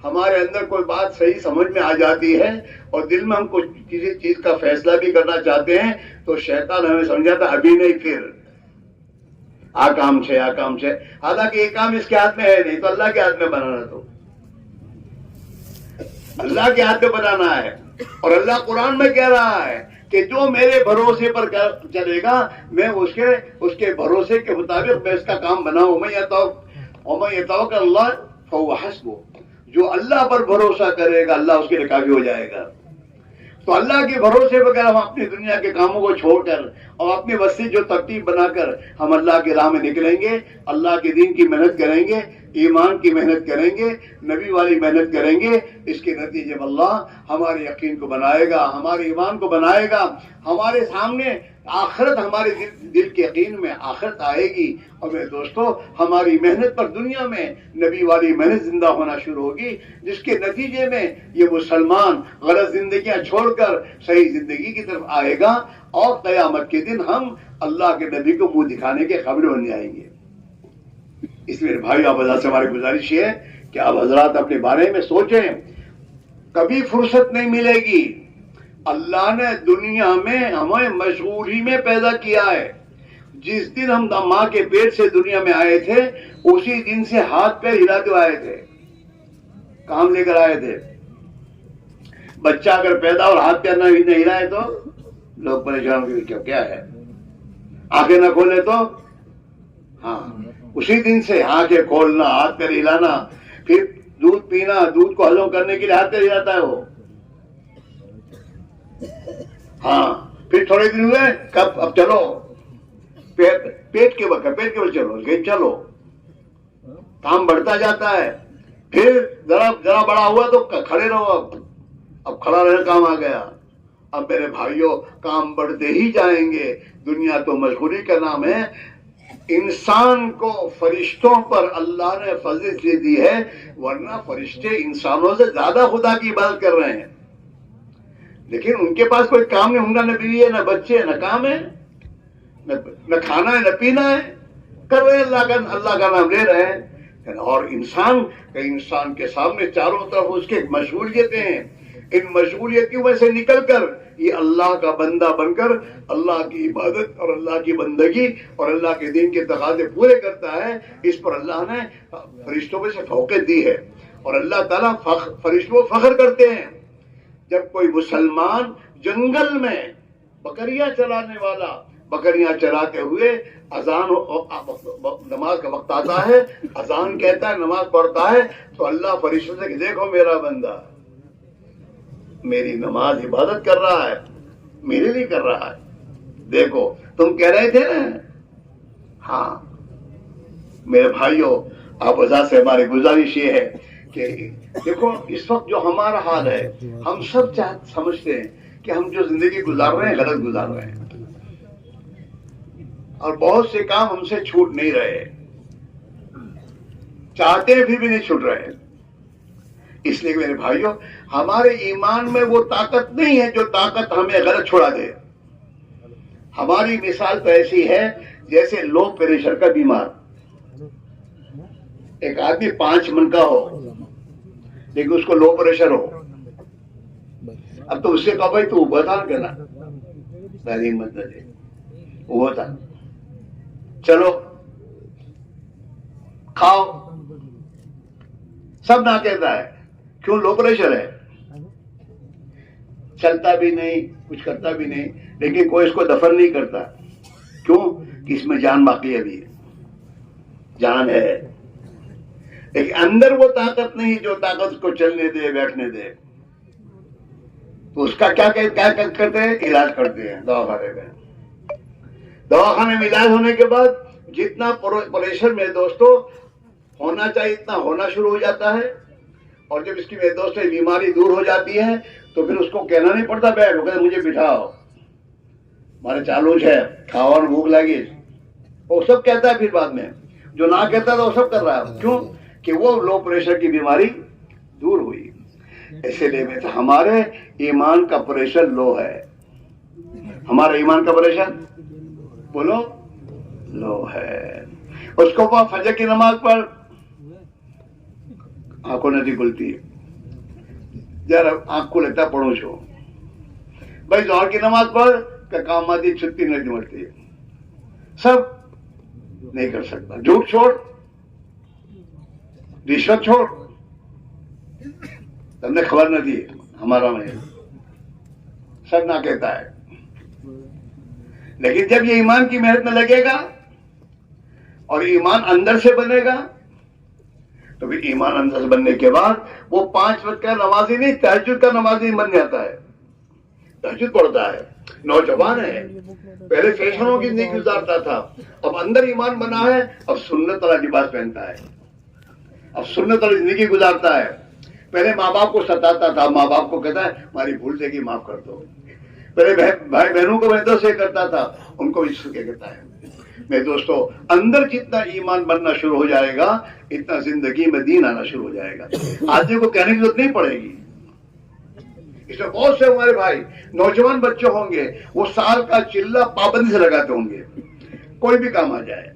ہمارے اندر کوئی بات صحیح سمجھ میں آ جاتی ہے اور دل میں ہم کچھ کسی چیز کا فیصلہ بھی کرنا چاہتے ہیں تو شیطان ہمیں سمجھاتا ابھی نہیں, پھر کام سے حالانکہ یہ کام اس کے ہاتھ میں ہے نہیں, تو اللہ کے ہاتھ میں بنانا, تو اللہ کے ہاتھ میں بنانا ہے. اور اللہ قرآن میں کہہ رہا ہے کہ جو میرے بھروسے پر چلے گا میں اس کے بھروسے کے مطابق میں اس کا کام بناؤں. میں یہ توکل اللہ فہو حسبہ, جو اللہ پر بھروسہ کرے گا اللہ اس کے لیے کافی ہو جائے گا. تو اللہ کے بھروسے بغیر ہم اپنی دنیا کے کاموں کو چھوڑ کر اور اپنی وسیع جو ترتیب بنا کر ہم اللہ کی راہ میں نکلیں گے, اللہ کے دین کی محنت کریں گے, ایمان کی محنت کریں گے, نبی والی محنت کریں گے, اس کے نتیجے میں اللہ ہمارے یقین کو بنائے گا, ہمارے ایمان کو بنائے گا, ہمارے سامنے آخرت, ہمارے دل کے یقین میں آخرت آئے گی. اور میرے دوستو ہماری محنت پر دنیا میں نبی والی محنت زندہ ہونا شروع ہوگی, جس کے نتیجے میں یہ مسلمان غلط زندگیاں چھوڑ کر صحیح زندگی کی طرف آئے گا, اور قیامت کے دن ہم اللہ کے نبی کو منہ دکھانے کے قابل بن جائیں گے. اس لیے بھائی آپ حضرات سے ہماری گزارش ہے کہ آپ حضرات اپنے بارے میں سوچیں, کبھی فرصت نہیں ملے گی. اللہ نے دنیا میں ہمیں مشغولی میں پیدا کیا ہے. جس دن ہم ماں کے پیٹ سے دنیا میں آئے تھے اسی دن سے ہاتھ پیر ہلاتے آئے تھے, کام لے کر آئے تھے. بچہ اگر پیدا اور ہاتھ پیر نہ ہلائے تو لوگ پریشان ہو گئے, کیا ہے, آنکھیں نہ کھولے تو, ہاں اسی دن سے آنکھیں کھولنا, ہاتھ پیر ہلانا, پھر دودھ پینا, دودھ کو ہضم کرنے کے لیے ہاتھ پیر ہلاتا ہے وہ. ہاں پھر تھوڑے دن ہوئے کب اب چلو پیٹ کے وقت چلو, کام بڑھتا جاتا ہے. پھر ذرا بڑا ہوا تو کھڑے رہو, اب کھڑا رہنے کام آ گیا. اب میرے بھائیوں کام بڑھتے ہی جائیں گے. دنیا تو مشغولی کا نام ہے. انسان کو فرشتوں پر اللہ نے فضیلت دی ہے, ورنہ فرشتے انسانوں سے زیادہ خدا کی عبادت کر رہے ہیں, لیکن ان کے پاس کوئی کام نہیں. ان کا نہ بیوی ہے, نہ بچے, نہ کام ہے, نہ کھانا ہے, نہ پینا ہے, کر رہے اللہ کا نام لے رہے ہیں. اور انسان کے سامنے چاروں طرف اس کے مشغولیتیں ہیں. ان مشغولیتوں میں سے نکل کر یہ اللہ کا بندہ بن کر اللہ کی عبادت اور اللہ کی بندگی اور اللہ کے دین کے تقاضے پورے کرتا ہے. اس پر اللہ نے فرشتوں میں سے فوقیت دی ہے, اور اللہ تعالیٰ فرشتوں فخر کرتے ہیں. جب کوئی مسلمان جنگل میں بکریاں چلانے والا بکریاں چراتے ہوئے اذان نماز کا وقت آتا ہے, اذان کہتا ہے, نماز پڑھتا ہے, تو اللہ فرشتوں سے کہ دیکھو میرا بندہ میری نماز عبادت کر رہا ہے, میرے لیے کر رہا ہے. دیکھو تم کہہ رہے تھے نا. ہاں میرے بھائیوں آپ حضرات سے ہماری گزارش یہ ہے کہ دیکھو اس وقت جو ہمارا حال ہے, ہم سب سمجھتے ہیں کہ ہم جو زندگی گزار رہے ہیں غلط گزار رہے ہیں, اور بہت سے کام ہم سے چھوٹ نہیں رہے, چاہتے ہیں پھر بھی نہیں چھوٹ رہے. اس لیے میرے بھائیوں ہمارے ایمان میں وہ طاقت نہیں ہے جو طاقت ہمیں غلط چھوڑا دے. ہماری مثال تو ایسی ہے جیسے لو پریشر کا بیمار. ایک آدمی 5 من کا ہو لیکن اس کو لو پریشر ہو, اب تو اس سے کہا بھائی تو بتا کہنا وہ تھا, چلو کھاؤ, سب نہ کہتا ہے, کیوں لو پریشر ہے, چلتا بھی نہیں کچھ کرتا بھی نہیں, لیکن کوئی اس کو دفن نہیں کرتا. کیوں کہ اس میں جان باقی ابھی جان ہے، لیکن اندر وہ طاقت نہیں جو طاقت اس کو چلنے دے بیٹھنے دے. تو اس کا کیا کرتے ہیں؟ علاج کرتے ہیں دواخانے میں. دواخانے میں علاج ہونے کے بعد جتنا پریشر میرے دوستوں ہونا چاہیے اتنا ہونا شروع ہو جاتا ہے. اور جب اس کی میرے دوست بیماری دور ہو جاتی ہے تو پھر اس کو کہنا نہیں پڑتا بیٹھ، وہ کہتے مجھے بٹھاؤ، ہمارے چالوچ ہے، کھاوا بھوک لگی، وہ سب کہتا ہے. پھر بعد میں جو نہ کہتا تھا وہ سب کر رہا ہے. کیوں کہ وہ لو پریشر کی بیماری دور ہوئی. اسی لیے میں ہمارے ایمان کا پریشر لو ہے. ہمارا ایمان کا پریشر بولو لو ہے. اس کو فجر کی نماز پڑھ آنکھوں نہیں کھلتی، ذرا آنکھ کو لیتا پڑھو چھو بھائی. ظہر کی نماز پڑھ کہ کام آتی چھٹی نہیں ملتی، سب نہیں کر سکتا. جھوٹ چھوڑ، رشوت چھوڑ، تم نے خبر نہ دی ہمارا میں سب نہ کہتا ہے. لیکن جب یہ ایمان کی محنت میں لگے گا اور ایمان اندر سے بنے گا تو پھر ایمان اندر سے بننے کے بعد وہ 5 وقت کا نمازی نہیں، تہجد کا نمازی بن جاتا ہے. تہجد پڑھتا ہے، نوجوان ہے، پہلے فیشنوں کی زندگی گزارتا تھا، اب اندر ایمان بنا ہے، اب سنت والا لباس پہنتا ہے، اب سنت والی زندگی گزارتا ہے. پہلے ماں باپ کو ستاتا تھا، ماں باپ کو کہتا ہے ہماری بھول سے کی معاف کر دو. پہلے بھائی بہنوں کو ویدوں سے کرتا تھا، ان کو اس کے کہتا ہے. میرے دوستو اندر جتنا ایمان بننا شروع ہو جائے گا اتنا زندگی میں دین آنا شروع ہو جائے گا. آدمی کو کہنے کی ضرورت نہیں پڑے گی. اس میں بہت سے ہمارے بھائی نوجوان بچے ہوں گے، وہ سال کا چلہ پابندی سے لگاتے ہوں گے، کوئی بھی کام آ جائے.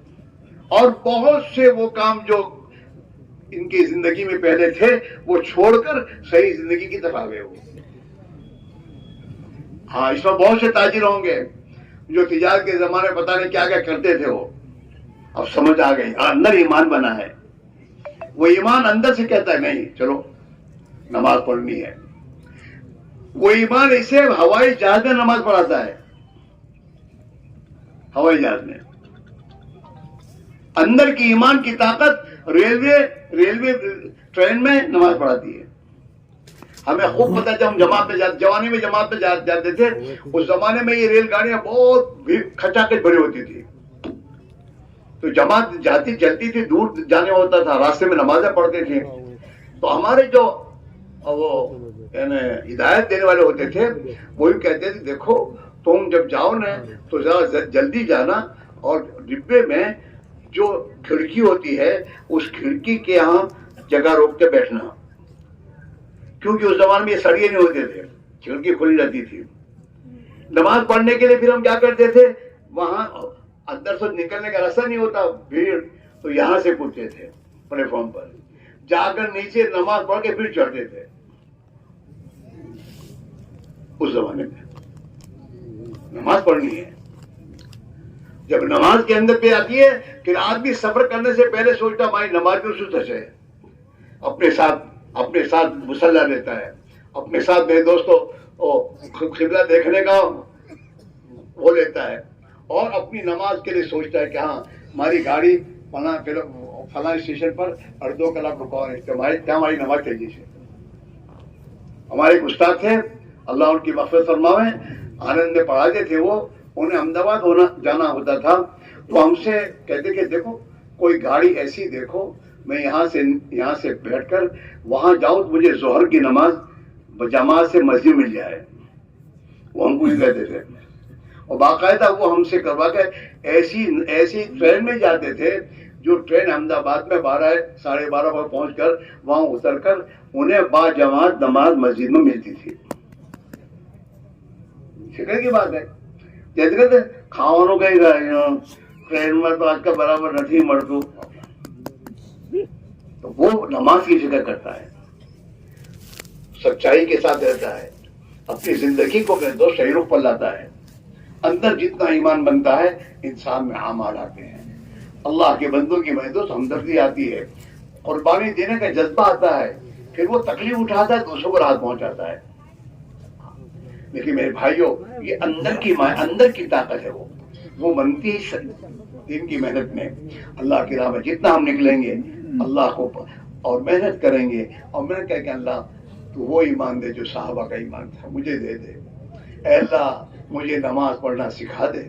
اور بہت سے وہ کام جو ان کی زندگی میں پہلے تھے وہ چھوڑ کر صحیح زندگی کی طرف آگے ہو. ہاں اس میں بہت سے تاجر ہوں گے جو تجارت کے زمانے پتہ نہیں کیا کیا کرتے تھے، وہ اب سمجھ آ گئی، اندر ایمان بنا ہے. وہ ایمان اندر سے کہتا ہے نہیں چلو نماز پڑھنی ہے. وہ ایمان اسے ہوائی جہاز میں نماز پڑھاتا ہے. ہوائی جہاز میں اندر کی ایمان کی طاقت ریلوے ٹرین میں نماز پڑھاتی ہے. ہمیں خوب پتہ جب ہم جماعت پہ جوانی میں جماعت پہ جاتے تھے، اس زمانے میں یہ ریل گاڑیاں بہت کھچاکھچ بھری ہوتی تھی. تو جماعت جاتی چلتی تھی، دور جانے ہوتا تھا، راستے میں نمازیں پڑھتے تھے. تو ہمارے جو وہ یعنی ہدایت دینے والے ہوتے تھے وہی کہتے تھے دیکھو تم جب جاؤ نا تو ذرا جلدی جانا، اور ڈبے میں جو کھڑکی ہوتی ہے اس کھڑکی کے یہاں جگہ روک کے بیٹھنا، کیونکہ اس زمانے میں یہ سڑیے نہیں ہوتے تھے، کھڑکی کھلی رہتی تھی. نماز پڑھنے کے لیے پھر ہم کیا کرتے تھے، وہاں اندر سے نکلنے کا راستہ نہیں ہوتا، بھیڑ، تو یہاں سے کودتے تھے پلیٹ فارم پر، جا کر نیچے نماز پڑھ کے پھر چڑھتے تھے. اس زمانے میں نماز پڑھنی ہے. جب نماز کے اندر پہ آتی ہے کہ آدمی سفر کرنے سے پہلے سوچتا ہماری نماز میں سست ہے، اپنے ساتھ مصلی لیتا ہے، اپنے ساتھ میرے دوستوں قبلہ دیکھنے کا وہ لیتا ہے، اور اپنی نماز کے لیے سوچتا ہے کہ ہاں ہماری گاڑی فلاں اسٹیشن پر 2 کلاک رکا ہے، کیا ہماری نماز تیزی سے. ہمارے ایک استاد تھے، اللہ ان کی مغفرت فرمائے، آنند میں پڑھاتے تھے. وہ انہیں احمد آباد جانا ہوتا تھا تو ہم سے کہتے کہ دیکھو کوئی گاڑی ایسی دیکھو، میں یہاں سے بیٹھ کر وہاں جاؤں تو مجھے ظہر کی نماز جماعت سے مسجد مل جائے. وہ ہم کو ہی کہتے تھے، اور باقاعدہ وہ ہم سے کروا کے ایسی ٹرین میں جاتے تھے جو ٹرین احمد آباد میں 12 12:30 پر پہنچ کر وہاں اتر کر انہیں با جماعت نماز مسجد میں ملتی تھی. فکر کی بات ہے. جیسے کھانا کہیں ٹرین میں تو آج کا برابر نہیں مڑتو، تو وہ نماز کی فکر کرتا ہے، سچائی کے ساتھ رہتا ہے، اپنی زندگی کو کہہ دو صحیح رخ پر لاتا ہے. اندر جتنا ایمان بنتا ہے انسان میں اعمال آتے ہیں، اللہ کے بندوں کی محدود ہمدردی آتی ہے، قربانی دینے کا جذبہ آتا ہے، پھر وہ تکلیف اٹھاتا ہے دوسروں کو راحت پہنچاتا ہے. لیکن میرے بھائیوں یہ اندر کی طاقت ہے. وہ بنتی ہے دین کی محنت میں. اللہ کی راہ میں جتنا ہم نکلیں گے اللہ کو اور محنت کریں گے اور محنت کر کے اللہ تو وہ ایمان دے جو صحابہ کا ایمان تھا مجھے دے دے. اے اللہ مجھے نماز پڑھنا سکھا دے,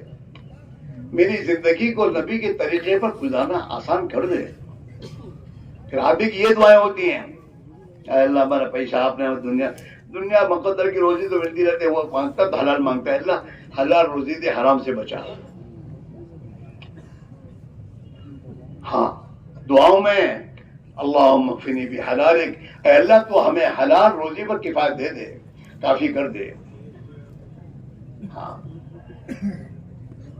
میری زندگی کو نبی کے طریقے پر گزارنا آسان کر دے. پھر آپ کی یہ دعائیں ہوتی ہیں, اے اللہ ہمارا پیسہ آپ نے دنیا مقدر کی روزی تو ملتی رہتی ہے, وہ مانگتا تو حلال مانگتا ہے, اللہ حلال روزی دے حرام سے بچا. ہاں دعاؤں میں اللہم اکفنی بحلالک, اے اللہ تو ہمیں حلال روزی پر کفایت دے دے, کافی کر دے. ہاں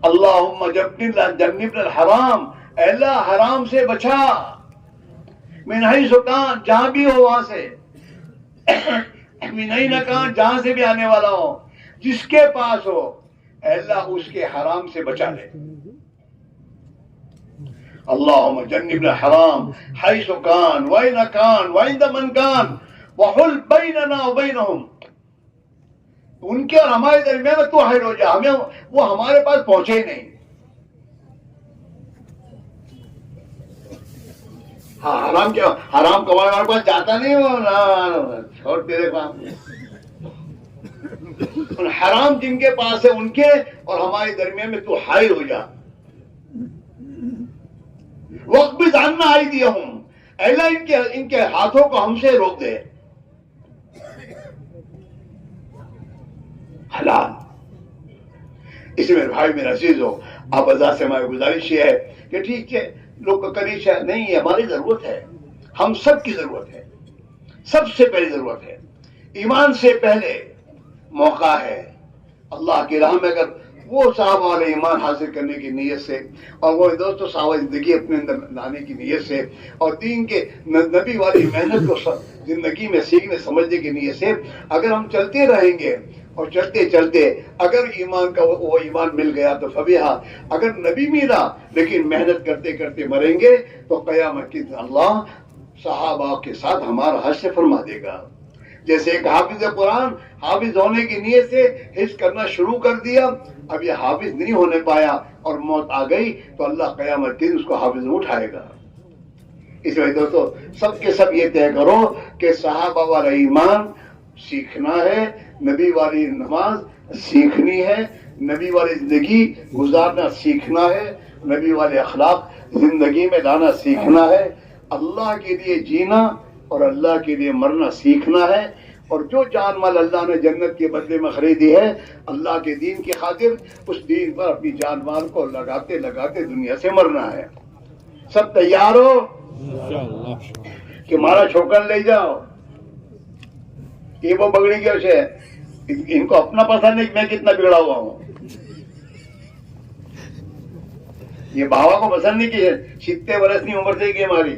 اللہم جنبنا الحرام, اے اللہ حرام سے بچا. من حیث کان, جہاں بھی ہو وہاں سے, من حیث کان جہاں سے بھی آنے والا ہو, جس کے پاس ہو, اے اللہ اس کے حرام سے بچا لے. اللہم جنبنا الحرام حیث کان وین کان وعند من کان وحل بیننا وبینہم, ان کے اور ہمارے درمیان میں تو حائل ہو جا, ہمیں وہ ہمارے پاس پہنچے ہی نہیں. ہاں حرام کمائے ہمارے پاس جاتا نہیں, وہ چھوڑ تیرے پاس. حرام جن کے پاس ہے ان کے اور ہمارے درمیان میں تو حائل ہو جا. وقت بھی جاننا آئی دیا ہوں, اللہ ان کے ہاتھوں کو ہم سے روک دے. حلال. اس میں بھائی میرا عزیز ہو, آپ ازا سے ہماری گزارش یہ ہے کہ ٹھیک ہے لوگ کا کریش ہے, نہیں یہ ہماری ضرورت ہے, ہم سب کی ضرورت ہے. سب سے پہلی ضرورت ہے, ایمان سے پہلے موقع ہے. اللہ کی راہ میں اگر وہ صحابہ والے ایمان حاصل کرنے کی نیت سے اور وہ دوستوں صحابہ زندگی اپنے اندر لانے کی نیت سے اور دین کے نبی والی محنت کو زندگی میں سیکھنے سمجھنے کی نیت سے اگر ہم چلتے رہیں گے اور چلتے چلتے اگر ایمان کا وہ ایمان مل گیا تو فبیہا, اگر نبی ملا لیکن محنت کرتے کرتے مریں گے تو قیامت کے دن اللہ صحابہ کے ساتھ ہمارا حشر فرما دے گا. جیسے ایک حافظ قرآن حافظ ہونے کی نیت سے حفظ کرنا شروع کر دیا, اب یہ حافظ نہیں ہونے پایا اور موت آ گئی تو اللہ قیامت کے دن اس کو حافظ میں اٹھائے گا. اس وجہ دوستو سب کے سب یہ طے کرو کہ صحابہ والا ایمان سیکھنا ہے, نبی والی نماز سیکھنی ہے, نبی والی زندگی گزارنا سیکھنا ہے, نبی والے اخلاق زندگی میں لانا سیکھنا ہے, اللہ کے لیے جینا اور اللہ کے لیے مرنا سیکھنا ہے, اور جو جان مال اللہ نے جنت کے بدلے میں خریدی ہے اللہ کے دین کی خاطر اس دین پر اپنی جان مال کو لگاتے لگاتے دنیا سے مرنا ہے. سب تیار ہو کہ مارا چھوکر لے جاؤ. یہ وہ بگڑی کی وجہ ہے, ان کو اپنا پتا نہیں میں کتنا بگڑا ہوا ہوں. یہ بابا کو پسند نہیں کی 70 برس کی عمر سے کی ہماری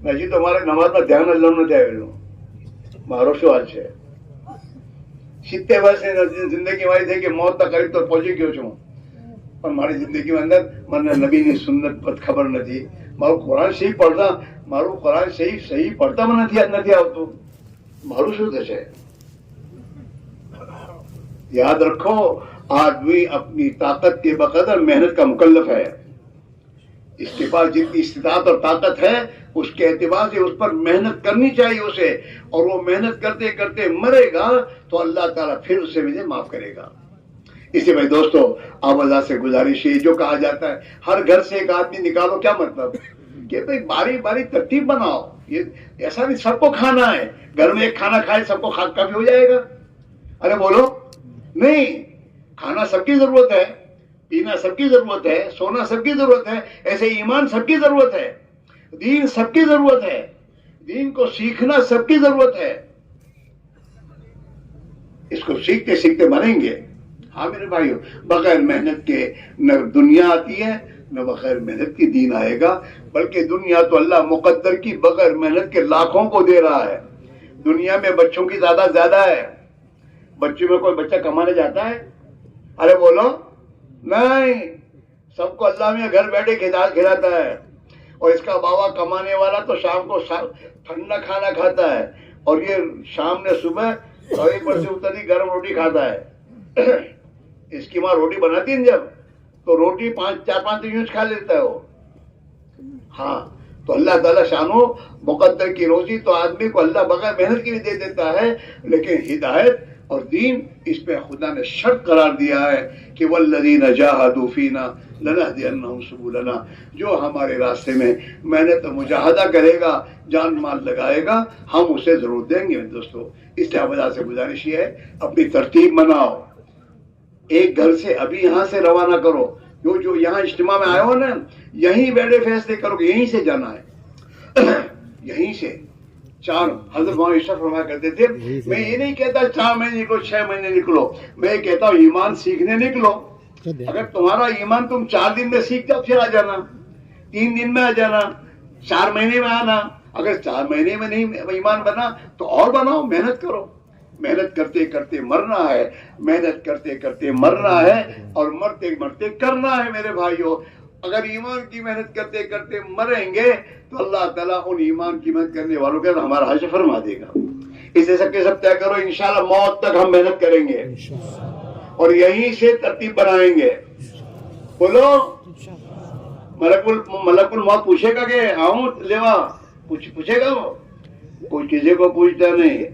نجی تو ہمارے نماز میں دھیان اللہ نے دیا مارو سوال ہے 70 برس زندگی ہماری تھی کہ موت تک قریب تو پہنچی کیوں چھوں, اور ہماری زندگی میں اندر من نبی نے سنت پر خبر نہ تھی. مارو قرآن صحیح پڑھتا, مارو قرآن صحیح پڑھتا من نہ تھیا تو مارو شو دش ہے. یاد رکھو آدمی اپنی طاقت کے بقدر محنت کا مکلف ہے. اس کے پاس جتنی استطاعت اور طاقت ہے اس کے اعتبار سے اس پر محنت کرنی چاہیے اسے, اور وہ محنت کرتے کرتے مرے گا تو اللہ تعالیٰ پھر اسے مجھے معاف کرے گا. اسی میں دوستو آپ اللہ سے گزارش ہے, جو کہا جاتا ہے ہر گھر سے ایک آدمی نکالو, کیا مطلب کہ بھائی باری باری ترتیب بناؤ. یہ ایسا نہیں سب کو کھانا ہے, گھر میں ایک کھانا کھائے سب کو کافی ہو جائے گا. ارے بولو نہیں, کھانا سب کی ضرورت ہے, پینا سب کی ضرورت ہے, سونا سب کی ضرورت ہے, ایسے ایمان سب کی ضرورت ہے, دین سب کی ضرورت ہے, دین کو سیکھنا سب کی ضرورت ہے. اس کو سیکھتے سیکھتے مریں گے. ہاں میرے بھائیو, بغیر محنت کے نہ دنیا آتی ہے نہ بغیر محنت کی دین آئے گا, بلکہ دنیا تو اللہ مقدر کی بغیر محنت کے لاکھوں کو دے رہا ہے. دنیا میں بچوں کی تعداد زیادہ ہے. بچوں میں کوئی بچہ کمانے جاتا ہے؟ ارے بولو نہیں, سب کو اللہ میں گھر بیٹھے کھلاتا ہے. اور اس کا بابا کمانے والا تو شام کو ٹھنڈا کھانا کھاتا ہے, اور یہ شام نے صبح پر سے اتری گرم روٹی کھاتا ہے. اس کی ماں روٹی بناتی ہے جب تو روٹی 4-5 یوں کھا لیتا ہے وہ. ہاں تو اللہ تعالیٰ شانو مقدر کی روزی تو آدمی کو اللہ بغیر محنت کی بھی دے دیتا ہے، لیکن ہدایت اور دین اس پہ خدا نے شرط قرار دیا ہے کہ والذین جاہدوا فینا لنہدینہم سبلنا، جو ہمارے راستے میں محنت و مجاہدہ کرے گا، جان مال لگائے گا، ہم اسے ضرور دیں گے. دوستو اس لحاظ سے گزارش یہ ہے اپنی ترتیب بناؤ. ایک گھر سے ابھی یہاں سے روانہ کرو، جو یہاں اجتماع میں آئے ہو نا، یہیں بیٹھے فیصلے کرو کہ یہیں سے جانا ہے. یہیں سے 4 حضرت مولانا اشرف فرمایا کرتے تھے، میں یہ نہیں کہتا 4 مہینے نکلو 6 مہینے نکلو، میں کہتا ہوں ایمان سیکھنے نکلو. اگر تمہارا ایمان تم 4 دن میں سیکھ جاؤ پھر آ جانا، 3 دن میں آ جانا، 4 مہینے میں آنا. اگر 4 مہینے میں نہیں ایمان بنا تو اور بناؤ، محنت کرو. محنت کرتے کرتے مرنا ہے، محنت کرتے کرتے مرنا ہے، اور مرتے مرتے کرنا ہے. میرے بھائیوں اگر ایمان کی محنت کرتے کرتے مریں گے تو اللہ تعالیٰ ان ایمان کی محنت کرنے والوں کے ہمارا حشر فرما دے گا. اسے سب کے سب طے کرو انشاءاللہ موت تک ہم محنت کریں گے اور یہیں سے ترتیب بنائیں گے. بولو ملک الموت پوچھے گا کہ آؤں لیوا، پوچھے گا وہ؟ کوئی کسی کو پوچھتا نہیں.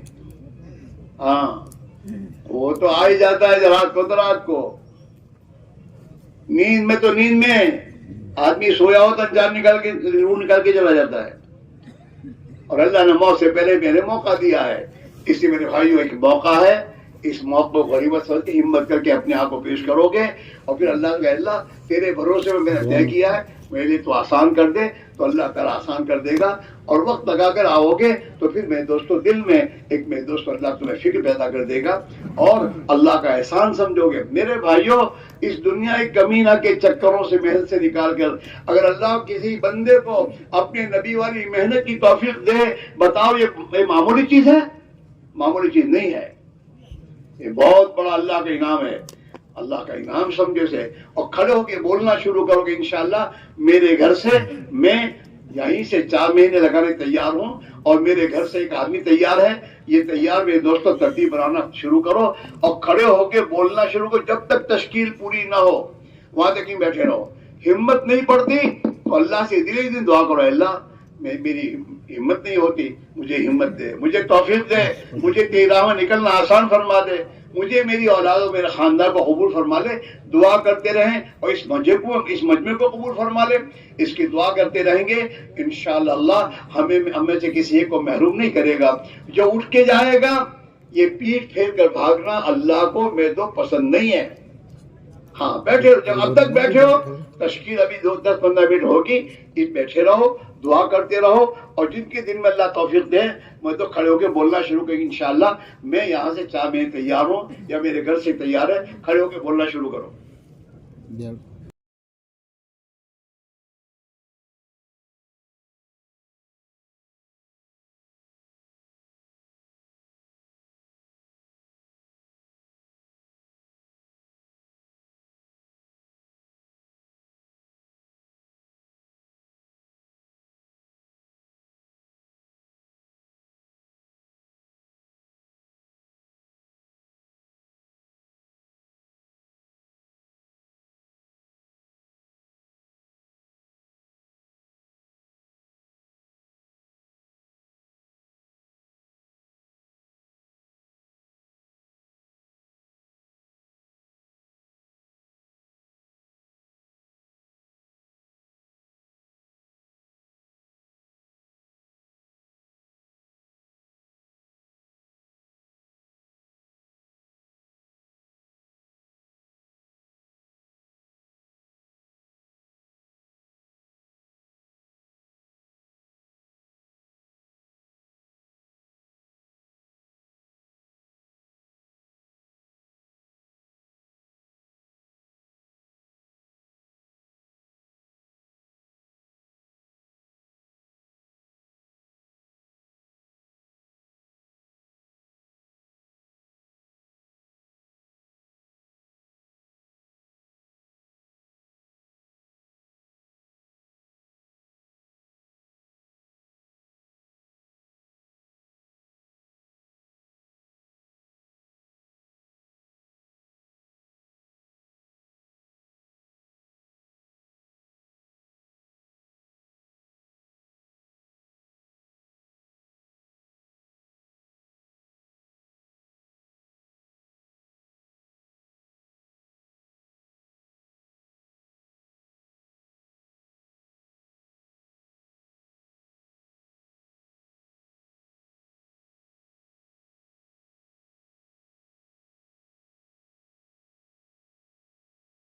ہاں وہ تو آ ہی جاتا ہے رات کو، تو رات کو نیند میں، تو نیند میں آدمی سویا ہو تو جان نکال کے روح نکال کے چلا جاتا ہے. اور اللہ نے موت سے پہلے میں نے موقع دیا ہے. اس لیے میرے بھائیوں ایک موقع ہے، اس موقع کو غریبت سمجھ کے ہمت کر کے اپنے آپ کو پیش کرو گے اور پھر اللہ کا اللہ تیرے بھروسے میں نے طے کیا ہے، میرے لیے تو آسان کر دے، تو اللہ تعالیٰ آسان کر دے گا. اور وقت لگا کر آؤ گے تو پھر میرے دوستوں دل میں ایک میرے دوستوں اللہ تمہیں فکر پیدا کر دے گا اور اللہ کا احسان سمجھو گے. میرے بھائیوں اس دنیا کمینہ کے چکروں سے محنت سے نکال کر اگر اللہ کسی بندے کو اپنے نبی والی محنت کی توفیق دے، بتاؤ یہ معمولی چیز ہے؟ معمولی چیز نہیں ہے، یہ بہت بڑا اللہ کا انعام ہے. اللہ کا انعام سمجھے سے اور کھڑے ہو کے بولنا شروع کرو گے انشاءاللہ میرے گھر سے میں یہیں سے 4 مہینے لگانے تیار ہوں اور میرے گھر سے ایک آدمی تیار ہے. یہ تیار میرے دوستوں ترتیب بنانا شروع کرو اور کھڑے ہو کے بولنا شروع کرو. جب تک تشکیل پوری نہ ہو وہاں تک ہی بیٹھے رہو. ہمت نہیں پڑتی تو اللہ سے دل ہی دن دعا کرو، اللہ میری ہمت نہیں ہوتی، مجھے ہمت دے، مجھے توفیق دے، مجھے تیری راہ میں نکلنا آسان فرما دے، مجھے میری اولاد و میرے خاندان کو قبول فرما لے. دعا کرتے رہیں اور اس مجمع کو قبول فرما لے. اس کی دعا کرتے رہیں گے انشاءاللہ اللہ ہمیں سے کسی ایک کو محروم نہیں کرے گا. جو اٹھ کے جائے گا یہ پیٹ پھیر کر بھاگنا اللہ کو میں تو پسند نہیں ہے. ہاں بیٹھے جب اب تک بیٹھے ہو تشکیل ابھی 10-15 منٹ ہوگی، اس بیٹھے رہو، دعا کرتے رہو اور جن کے دن میں اللہ توفیق دے میں تو کھڑے ہو کے بولنا شروع کریں انشاءاللہ. میں یہاں سے 4 مہینے تیار ہوں یا میرے گھر سے تیار ہے، کھڑے ہو کے بولنا شروع کرو.